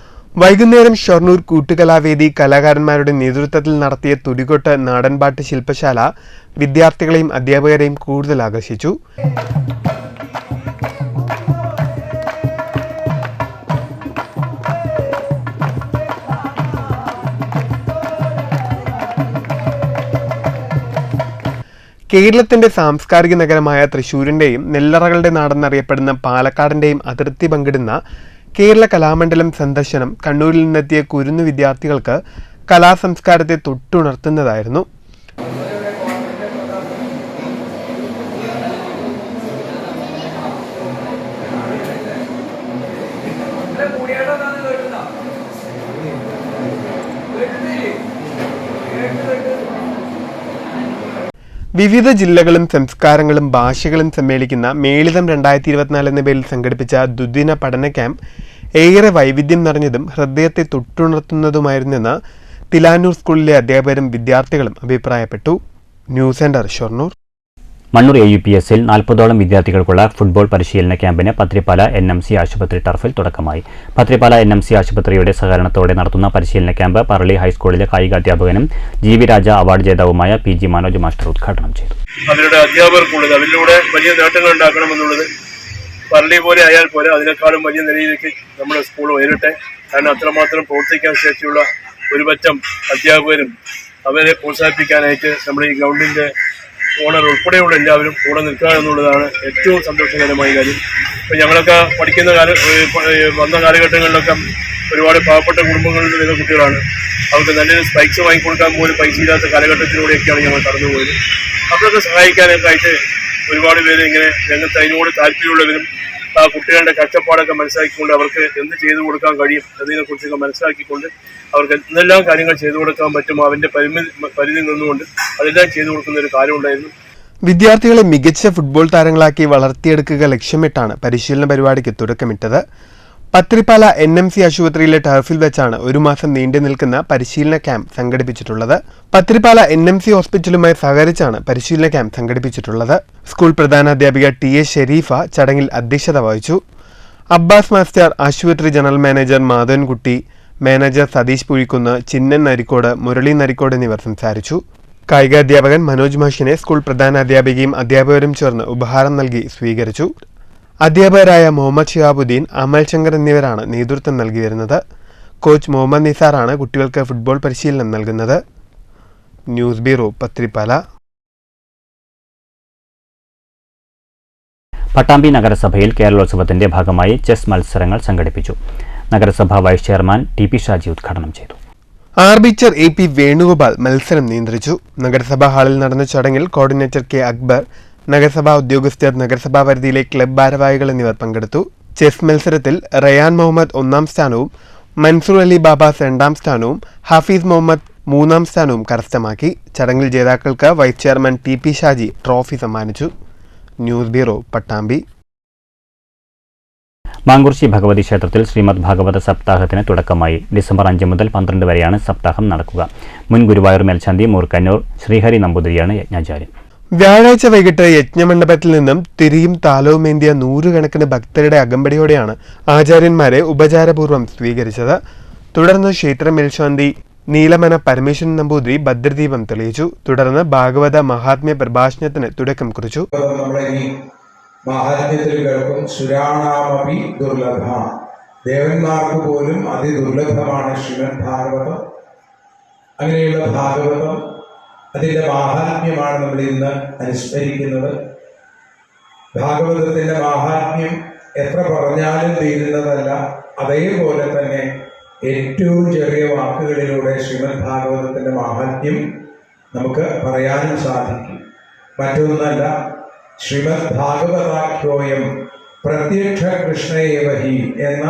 വൈകുന്നേരം ഷൊർണൂർ കൂട്ടുകലാവേദി കലാകാരന്മാരുടെ നേതൃത്വത്തിൽ നടത്തിയ തുടികൊട്ട് നാടൻപാട്ട് ശില്പശാല വിദ്യാർത്ഥികളെയും അധ്യാപകരെയും കൂടുതൽ ആകർഷിച്ചു. കേരളത്തിന്റെ സാംസ്കാരിക നഗരമായ തൃശൂരിന്റെയും നെല്ലറകളുടെ നാടെന്നറിയപ്പെടുന്ന പാലക്കാടിന്റെയും അതിർത്തി പങ്കിടുന്ന കേരള കലാമണ്ഡലം സന്ദർശനം കണ്ണൂരിൽ നിന്നെത്തിയ കുരുന്നു വിദ്യാർത്ഥികൾക്ക് കലാസംസ്കാരത്തെ തൊട്ടുണർത്തുന്നതായിരുന്നു. വിവിധ ജില്ലകളും സംസ്കാരങ്ങളും ഭാഷകളും സമ്മേളിക്കുന്ന മേളിതം 2024 എന്ന പേരിൽ സംഘടിപ്പിച്ച ദ്വിദിന പഠന ക്യാമ്പ് ഏറെ വൈവിധ്യം നിറഞ്ഞതും ഹൃദയത്തെ തൊട്ടുണർത്തുന്നതുമായിരുന്നെന്ന് തിലാന്നൂർ സ്കൂളിലെ അധ്യാപകരും വിദ്യാർത്ഥികളും അഭിപ്രായപ്പെട്ടു. News centre, Shoranur. മണ്ണൂർ AUPSൽ 40ഓളം വിദ്യാർത്ഥികൾക്കുള്ള ഫുട്ബോൾ പരിശീലന ക്യാമ്പിന് പത്രിപ്പാല NMC ആശുപത്രി ടർഫിൽ തുടക്കമായി. പത്രിപ്പാല NMC ആശുപത്രിയുടെ സഹകരണത്തോടെ നടത്തുന്ന പരിശീലന ക്യാമ്പ് പറളി ഹൈസ്കൂളിലെ കായികാധ്യാപകനും GV രാജ അവാർഡ് ജേതാവുമായ PG മനോജ് മാസ്റ്റർ ഉദ്ഘാടനം ചെയ്തു. അവരുടെ അധ്യാപകർക്കുള്ളത് അതിലൂടെ വലിയ നേട്ടങ്ങൾ ഉണ്ടാക്കണമെന്നുള്ളത് പറളി പോലെ ആയാൽ പോലെ അതിനേക്കാളും വലിയ നിലയിലേക്ക് നമ്മുടെ സ്കൂൾ ഉയരട്ടെ. കാരണം അത്രമാത്രം പ്രവർത്തിക്കാൻ ശേഷിയുള്ള ഒരുപറ്റം അധ്യാപകരും അവരെ പ്രോത്സാഹിപ്പിക്കാനായിട്ട് നമ്മുടെ ഈ ഗ്രൗണ്ടിൻ്റെ ഓണർ ഉൾപ്പെടെയുള്ള എല്ലാവരും കൂടെ നിൽക്കുക എന്നുള്ളതാണ് ഏറ്റവും സന്തോഷകരമായ കാര്യം. ഇപ്പോൾ ഞങ്ങളൊക്കെ പഠിക്കുന്ന വന്ന കാലഘട്ടങ്ങളിലൊക്കെ ഒരുപാട് പാവപ്പെട്ട കുടുംബങ്ങളിൽ നിന്ന് വരുന്ന കുട്ടികളാണ്. അവർക്ക് നല്ലൊരു സ്പൈക്സ് വാങ്ങിക്കൊടുക്കാൻ പോലും പൈസ ഇല്ലാത്ത കാലഘട്ടത്തിലൂടെയൊക്കെയാണ് ഞങ്ങൾ കടന്നുപോയത്. അപ്പോഴൊക്കെ സഹായിക്കാനൊക്കെ ആയിട്ട് ഒരുപാട് പേര് ഇങ്ങനെ രംഗത്ത് അതിനോട് താല്പര്യമുള്ളവരും ആ കുട്ടികളുടെ കഷ്ടപ്പാടൊക്കെ മനസ്സിലാക്കിക്കൊണ്ട് അവർക്ക് എന്ത് ചെയ്തു കൊടുക്കാൻ കഴിയും എന്നതിനെക്കുറിച്ചൊക്കെ മനസ്സിലാക്കിക്കൊണ്ട് അവർക്ക് എന്തെല്ലാം കാര്യങ്ങൾ ചെയ്തു കൊടുക്കാൻ പറ്റുമോ അവൻ്റെ പരിധി നിന്നുകൊണ്ട് അതെല്ലാം ചെയ്തു കൊടുക്കുന്ന ഒരു കാര്യമുണ്ടായിരുന്നു. വിദ്യാർത്ഥികളെ മികച്ച ഫുട്ബോൾ താരങ്ങളാക്കി വളർത്തിയെടുക്കുക ലക്ഷ്യമിട്ടാണ് പരിശീലന പരിപാടിക്ക് തുടക്കമിട്ടത്. പത്രിപ്പാല NMC ആശുപത്രിയിലെ ടർഫിൽ വെച്ചാണ് 1 മാസം നീണ്ടു നിൽക്കുന്ന പരിശീലന ക്യാമ്പ് സംഘടിപ്പിച്ചിട്ടുള്ളത്. പത്രിപ്പാല NMC ഹോസ്പിറ്റലുമായി സഹകരിച്ചാണ് പരിശീലന ക്യാമ്പ് സംഘടിപ്പിച്ചിട്ടുള്ളത്. സ്കൂൾ പ്രധാനാധ്യാപിക TS ഷെരീഫ ചടങ്ങിൽ അധ്യക്ഷത വഹിച്ചു. അബ്ബാസ് മാസ്റ്റർ, ആശുപത്രി general manager Madhavankutty, manager Satheesh Puzhikkunnu, Chinnan Narikkode, Murali Narikkode എന്നിവർ സംസാരിച്ചു. കായികാധ്യാപകൻ മനോജ് മാഷിനെ സ്കൂൾ പ്രധാനാധ്യാപികയും അധ്യാപകരും ചേർന്ന് ഉപഹാരം നൽകി സ്വീകരിച്ചു. അധ്യാപകരായ മുഹമ്മദ് ഷിഹാബുദ്ദീൻ, അമൽ ശങ്കർ എന്നിവരാണ് നേതൃത്വം നൽകി വരുന്നത്. കോച്ച് മുഹമ്മദ് നിസാറാണ് കുട്ടികൾക്ക് ഫുട്ബോൾ പരിശീലനം നൽകുന്നത്. News bureau, Pathirippala. പട്ടാമ്പി നഗരസഭയിൽ കേരളോത്സവത്തിന്റെ ഭാഗമായി ചെസ് മത്സരങ്ങൾ സംഘടിപ്പിച്ചു. നഗരസഭാ വൈസ് ചെയർമാൻ TP ഷാജി ഉദ്ഘാടനം ചെയ്തു. ആർബിറ്റർ AP വേണുഗോപാൽ മത്സരം നിയന്ത്രിച്ചു. നഗരസഭാ ഹാളിൽ നടന്ന ചടങ്ങിൽ കോർഡിനേറ്റർ K അക്ബർ, നഗരസഭാ ഉദ്യോഗസ്ഥർ, നഗരസഭാ പരിധിയിലെ ക്ലബ് ഭാരവാഹികൾ എന്നിവർ പങ്കെടുത്തു. ചെസ് മത്സരത്തിൽ റയാൻ മുഹമ്മദ് 1ാം സ്ഥാനവും മൻസൂർ അലി ബാബാസ് 2ാം സ്ഥാനവും ഹാഫീസ് മുഹമ്മദ് 3ാം സ്ഥാനവും കരസ്ഥമാക്കി. ചടങ്ങിൽ ജേതാക്കൾക്ക് vice chairman TP Shaji trophy സമ്മാനിച്ചു. News bureau, Pattambi. മാങ്കുറിശി ഭഗവതി ക്ഷേത്രത്തിൽ ശ്രീമദ് ഭാഗവത സപ്താഹത്തിന് തുടക്കമായി. ഡിസംബർ 5 മുതൽ 12 വരെയാണ് സപ്താഹം നടക്കുക. മുൻ ഗുരുവായൂർ മേൽശാന്തി മൂർക്കന്നൂർ ശ്രീഹരി നമ്പൂതിരിയാണ് യജ്ഞാചാര്യൻ. വ്യാഴാഴ്ച വൈകിട്ട് യജ്ഞമണ്ഡപത്തിൽ നിന്നും തിരിയും താലവുമേന്തിയ 100 കണക്കിന് ഭക്തരുടെ അകമ്പടിയോടെയാണ് ആചാര്യന്മാരെ ഉപചാരപൂർവ്വം സ്വീകരിച്ചത്. തുടർന്ന് ക്ഷേത്ര മേൽശാന്തി നീലമന പരമേശ്വരൻ നമ്പൂതിരി ഭദ്രദീപം തെളിയിച്ചു. തുടർന്ന് ഭാഗവത മഹാത്മ്യ പ്രഭാഷണത്തിന് തുടക്കം കുറിച്ചു. മാഹാത്മ്യത്തിൽ കേൾക്കും സുരാണാമപി ദുർലഭ, ദേവന്മാർക്ക് പോലും അതിദുർലഭമാണ് ശ്രീമദ് ഭാഗവതം. അങ്ങനെയുള്ള ഭാഗവതം, അതിൻ്റെ മാഹാത്മ്യമാണ് നമ്മൾ ഇന്ന് അനുസ്മരിക്കുന്നത്. ഭാഗവതത്തിൻ്റെ മാഹാത്മ്യം എത്ര പറഞ്ഞാലും തീരുന്നതല്ല. അതേപോലെ തന്നെ ഏറ്റവും ചെറിയ വാക്കുകളിലൂടെ ശ്രീമദ് ഭാഗവതത്തിൻ്റെ മാഹാത്മ്യം നമുക്ക് പറയാനും സാധിക്കും. മറ്റൊന്നല്ല, ശ്രീമദ് ഭാഗവതാഖ്യോയം പ്രത്യക്ഷ കൃഷ്ണയേവഹി എന്ന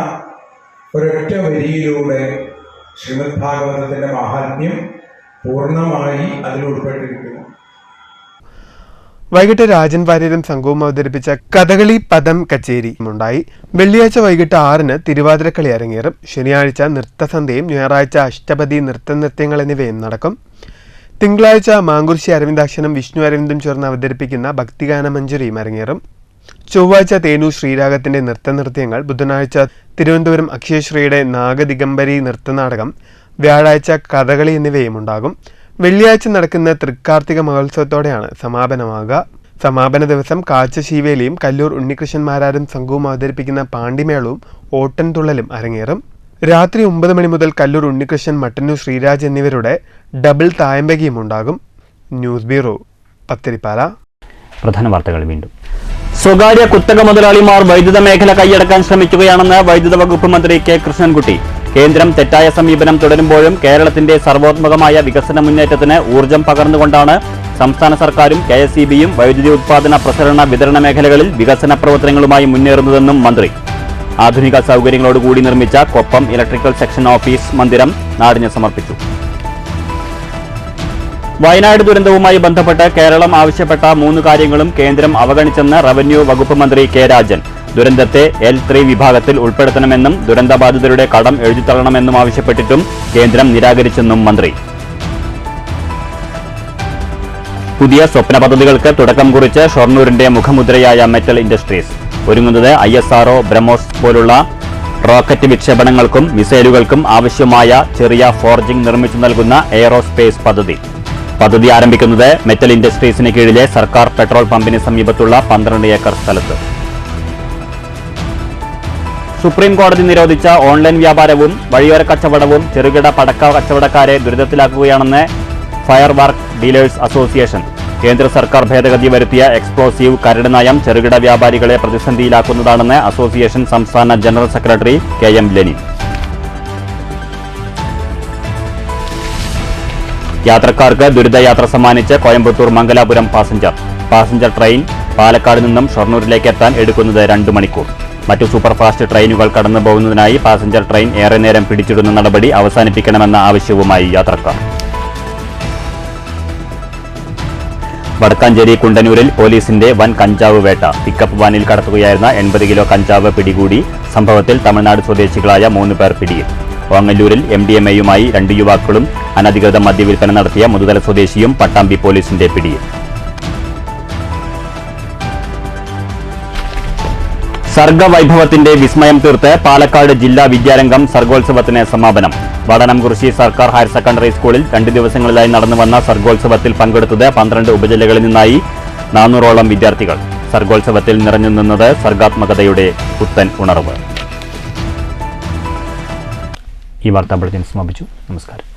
ഒരൊറ്റ വരിയിലൂടെ ശ്രീമദ് ഭാഗവതത്തിൻ്റെ മാഹാത്മ്യം പൂർണ്ണമായി അതിൽ ഉൾപ്പെട്ടിരിക്കുന്നു. വൈകിട്ട് രാജൻ വാര്യരും സംഘവും അവതരിപ്പിച്ച കഥകളി പദം കച്ചേരി ഉണ്ടായി. വെള്ളിയാഴ്ച വൈകിട്ട് 6-ന് തിരുവാതിരക്കളി അരങ്ങേറും. ശനിയാഴ്ച നൃത്തസന്ധ്യയും ഞായറാഴ്ച അഷ്ടപതി നൃത്തങ്ങൾ എന്നിവയും നടക്കും. തിങ്കളാഴ്ച മാങ്കുറിശ്ശി അരവിന്ദാക്ഷനും വിഷ്ണു അരവിന്ദും ചേർന്ന് അവതരിപ്പിക്കുന്ന ഭക്തിഗാന മഞ്ജരിയും അരങ്ങേറും. ചൊവ്വാഴ്ച തേനൂർ ശ്രീരാഗത്തിന്റെ നൃത്തനൃത്യങ്ങൾ, ബുധനാഴ്ച തിരുവനന്തപുരം അക്ഷയശ്രീയുടെ നാഗദിഗംബരി നൃത്തനാടകം, വ്യാഴാഴ്ച കഥകളി എന്നിവയും ഉണ്ടാകും. വെള്ളിയാഴ്ച നടക്കുന്ന തൃക്കാർത്തിക മഹോത്സവത്തോടെയാണ് സമാപനമാകുക. സമാപന ദിവസം കാഴ്ചശീവേലിയും കല്ലൂർ ഉണ്ണികൃഷ്ണൻ മാരാരും സംഘവും അവതരിപ്പിക്കുന്ന പാണ്ടിമേളവും ഓട്ടൻതുള്ളലും അരങ്ങേറും. രാത്രി 9 മണി മുതൽ കല്ലൂർ ഉണ്ണികൃഷ്ണൻ, മട്ടന്നൂർ ശ്രീരാജ് എന്നിവരുടെ ഡബിൾ തായമ്പകയും ഉണ്ടാകും. News bureau, Pathirippala. പ്രധാന വാർത്തകൾ വീണ്ടും. സ്വകാര്യ കുത്തക മുതലാളിമാർ വൈദ്യുത മേഖല കൈയടക്കാൻ ശ്രമിക്കുകയാണെന്ന് വൈദ്യുത വകുപ്പ് മന്ത്രി കെ കൃഷ്ണൻകുട്ടി. കേന്ദ്രം തെറ്റായ സമീപനം തുടരുമ്പോഴും കേരളത്തിന്റെ സർവോത്മകമായ വികസന മുന്നേറ്റത്തിന് ഊർജ്ജം പകർന്നുകൊണ്ടാണ് സംസ്ഥാന സർക്കാരും KSEBയും വൈദ്യുതി ഉത്പാദന, പ്രസരണ, വിതരണ മേഖലകളിൽ വികസന പ്രവർത്തനങ്ങളുമായി മുന്നേറുന്നതെന്നും മന്ത്രി. ആധുനിക സൗകര്യങ്ങളോടുകൂടി നിർമ്മിച്ച കൊപ്പം ഇലക്ട്രിക്കൽ സെക്ഷൻ ഓഫീസ് മന്ദിരം നാടിന് സമർപ്പിച്ചു. വയനാട് ദുരന്തവുമായി ബന്ധപ്പെട്ട് കേരളം ആവശ്യപ്പെട്ട 3 കാര്യങ്ങളും കേന്ദ്രം അവഗണിച്ചെന്ന് റവന്യൂ വകുപ്പ് മന്ത്രി കെ രാജൻ. ദുരന്തത്തെ L3 വിഭാഗത്തിൽ ഉൾപ്പെടുത്തണമെന്നും ദുരന്തബാധിതരുടെ കടം എഴുതിത്തള്ളണമെന്നും ആവശ്യപ്പെട്ടിട്ടും കേന്ദ്രം നിരാകരിച്ചെന്നും മന്ത്രി. പുതിയ സ്വപ്ന പദ്ധതികൾക്ക് തുടക്കം കുറിച്ച് ഷൊർണൂരിന്റെ മുഖമുദ്രയായ മെറ്റൽ ഇൻഡസ്ട്രീസ് ഒരുങ്ങുന്നത് ISRO, ബ്രഹ്മോസ് പോലുള്ള റോക്കറ്റ് വിക്ഷേപണങ്ങൾക്കും മിസൈലുകൾക്കും ആവശ്യമായ ചെറിയ ഫോർജിംഗ് നിർമ്മിച്ചു നൽകുന്ന എയറോസ്പേസ് പദ്ധതി ആരംഭിക്കുന്നത് മെറ്റൽ ഇൻഡസ്ട്രീസിന് കീഴിലെ സർക്കാർ പെട്രോൾ പമ്പിന് സമീപത്തുള്ള 12 ഏക്കർ സ്ഥലത്ത്. സുപ്രീം കോടതി നിരോധിച്ച ഓൺലൈൻ വ്യാപാരവും വഴിയോര കച്ചവടവും ചെറുകിട പടക്ക കച്ചവടക്കാരെ ദുരിതത്തിലാക്കുകയാണെന്ന് ഫയർ വർക്ക് ഡീലേഴ്സ് അസോസിയേഷൻ. കേന്ദ്ര സർക്കാർ ഭേദഗതി വരുത്തിയ എക്സ്പ്ലോസീവ് കരട് നയം ചെറുകിട വ്യാപാരികളെ പ്രതിസന്ധിയിലാക്കുന്നതാണെന്ന് അസോസിയേഷൻ സംസ്ഥാന ജനറൽ സെക്രട്ടറി KM ലെനിൻ. യാത്രക്കാർക്ക് ദുരിതയാത്ര സമ്മാനിച്ച് കോയമ്പത്തൂർ മംഗലാപുരം പാസഞ്ചർ ട്രെയിൻ പാലക്കാട് നിന്നും ഷൊർണൂരിലേക്ക് എത്താൻ എടുക്കുന്നത് 2 മണിക്കൂർ. മറ്റു സൂപ്പർഫാസ്റ്റ് ട്രെയിനുകൾ കടന്നു പോകുന്നതിനായി പാസഞ്ചർ ട്രെയിൻ ഏറെ നേരം പിടിച്ചിടുന്ന നടപടി അവസാനിപ്പിക്കണമെന്ന ആവശ്യവുമായി യാത്രക്കാർ. വടക്കാഞ്ചേരി കുണ്ടന്നൂരിൽ പോലീസിന്റെ വൻ കഞ്ചാവ് വേട്ട. പിക്കപ്പ് വാനിൽ കടത്തുകയായിരുന്ന 80 കിലോ കഞ്ചാവ് പിടികൂടി. സംഭവത്തിൽ തമിഴ്നാട് സ്വദേശികളായ 3 പേർ പിടിയിൽ. ഓങ്ങല്ലൂരിൽ MDMAയുമായി 2 യുവാക്കളും അനധികൃത മദ്യവിൽപ്പന നടത്തിയ മുതുതല സ്വദേശിയും പട്ടാമ്പി പോലീസിന്റെ പിടിയിൽ. സർഗവൈഭവത്തിന്റെ വിസ്മയം തീർത്ത് പാലക്കാട് ജില്ലാ വിദ്യാരംഗം സർഗോത്സവത്തിന് സമാപനം. വടനംകുറിശ്ശി സർക്കാർ ഹയർ സെക്കൻഡറി സ്കൂളിൽ 2 ദിവസങ്ങളിലായി നടന്നുവന്ന സർഗോത്സവത്തിൽ പങ്കെടുത്തത് 12 ഉപജില്ലകളിൽ നിന്നായി 400ഓളം വിദ്യാർത്ഥികൾ. സർഗോത്സവത്തിൽ നിറഞ്ഞു നിന്നത് സർഗാത്മകതയുടെ പുത്തൻ ഉണർവ്. ഈ വാർത്താ ബുള്ളറ്റിൻ സമാപിച്ചു. നമസ്കാരം.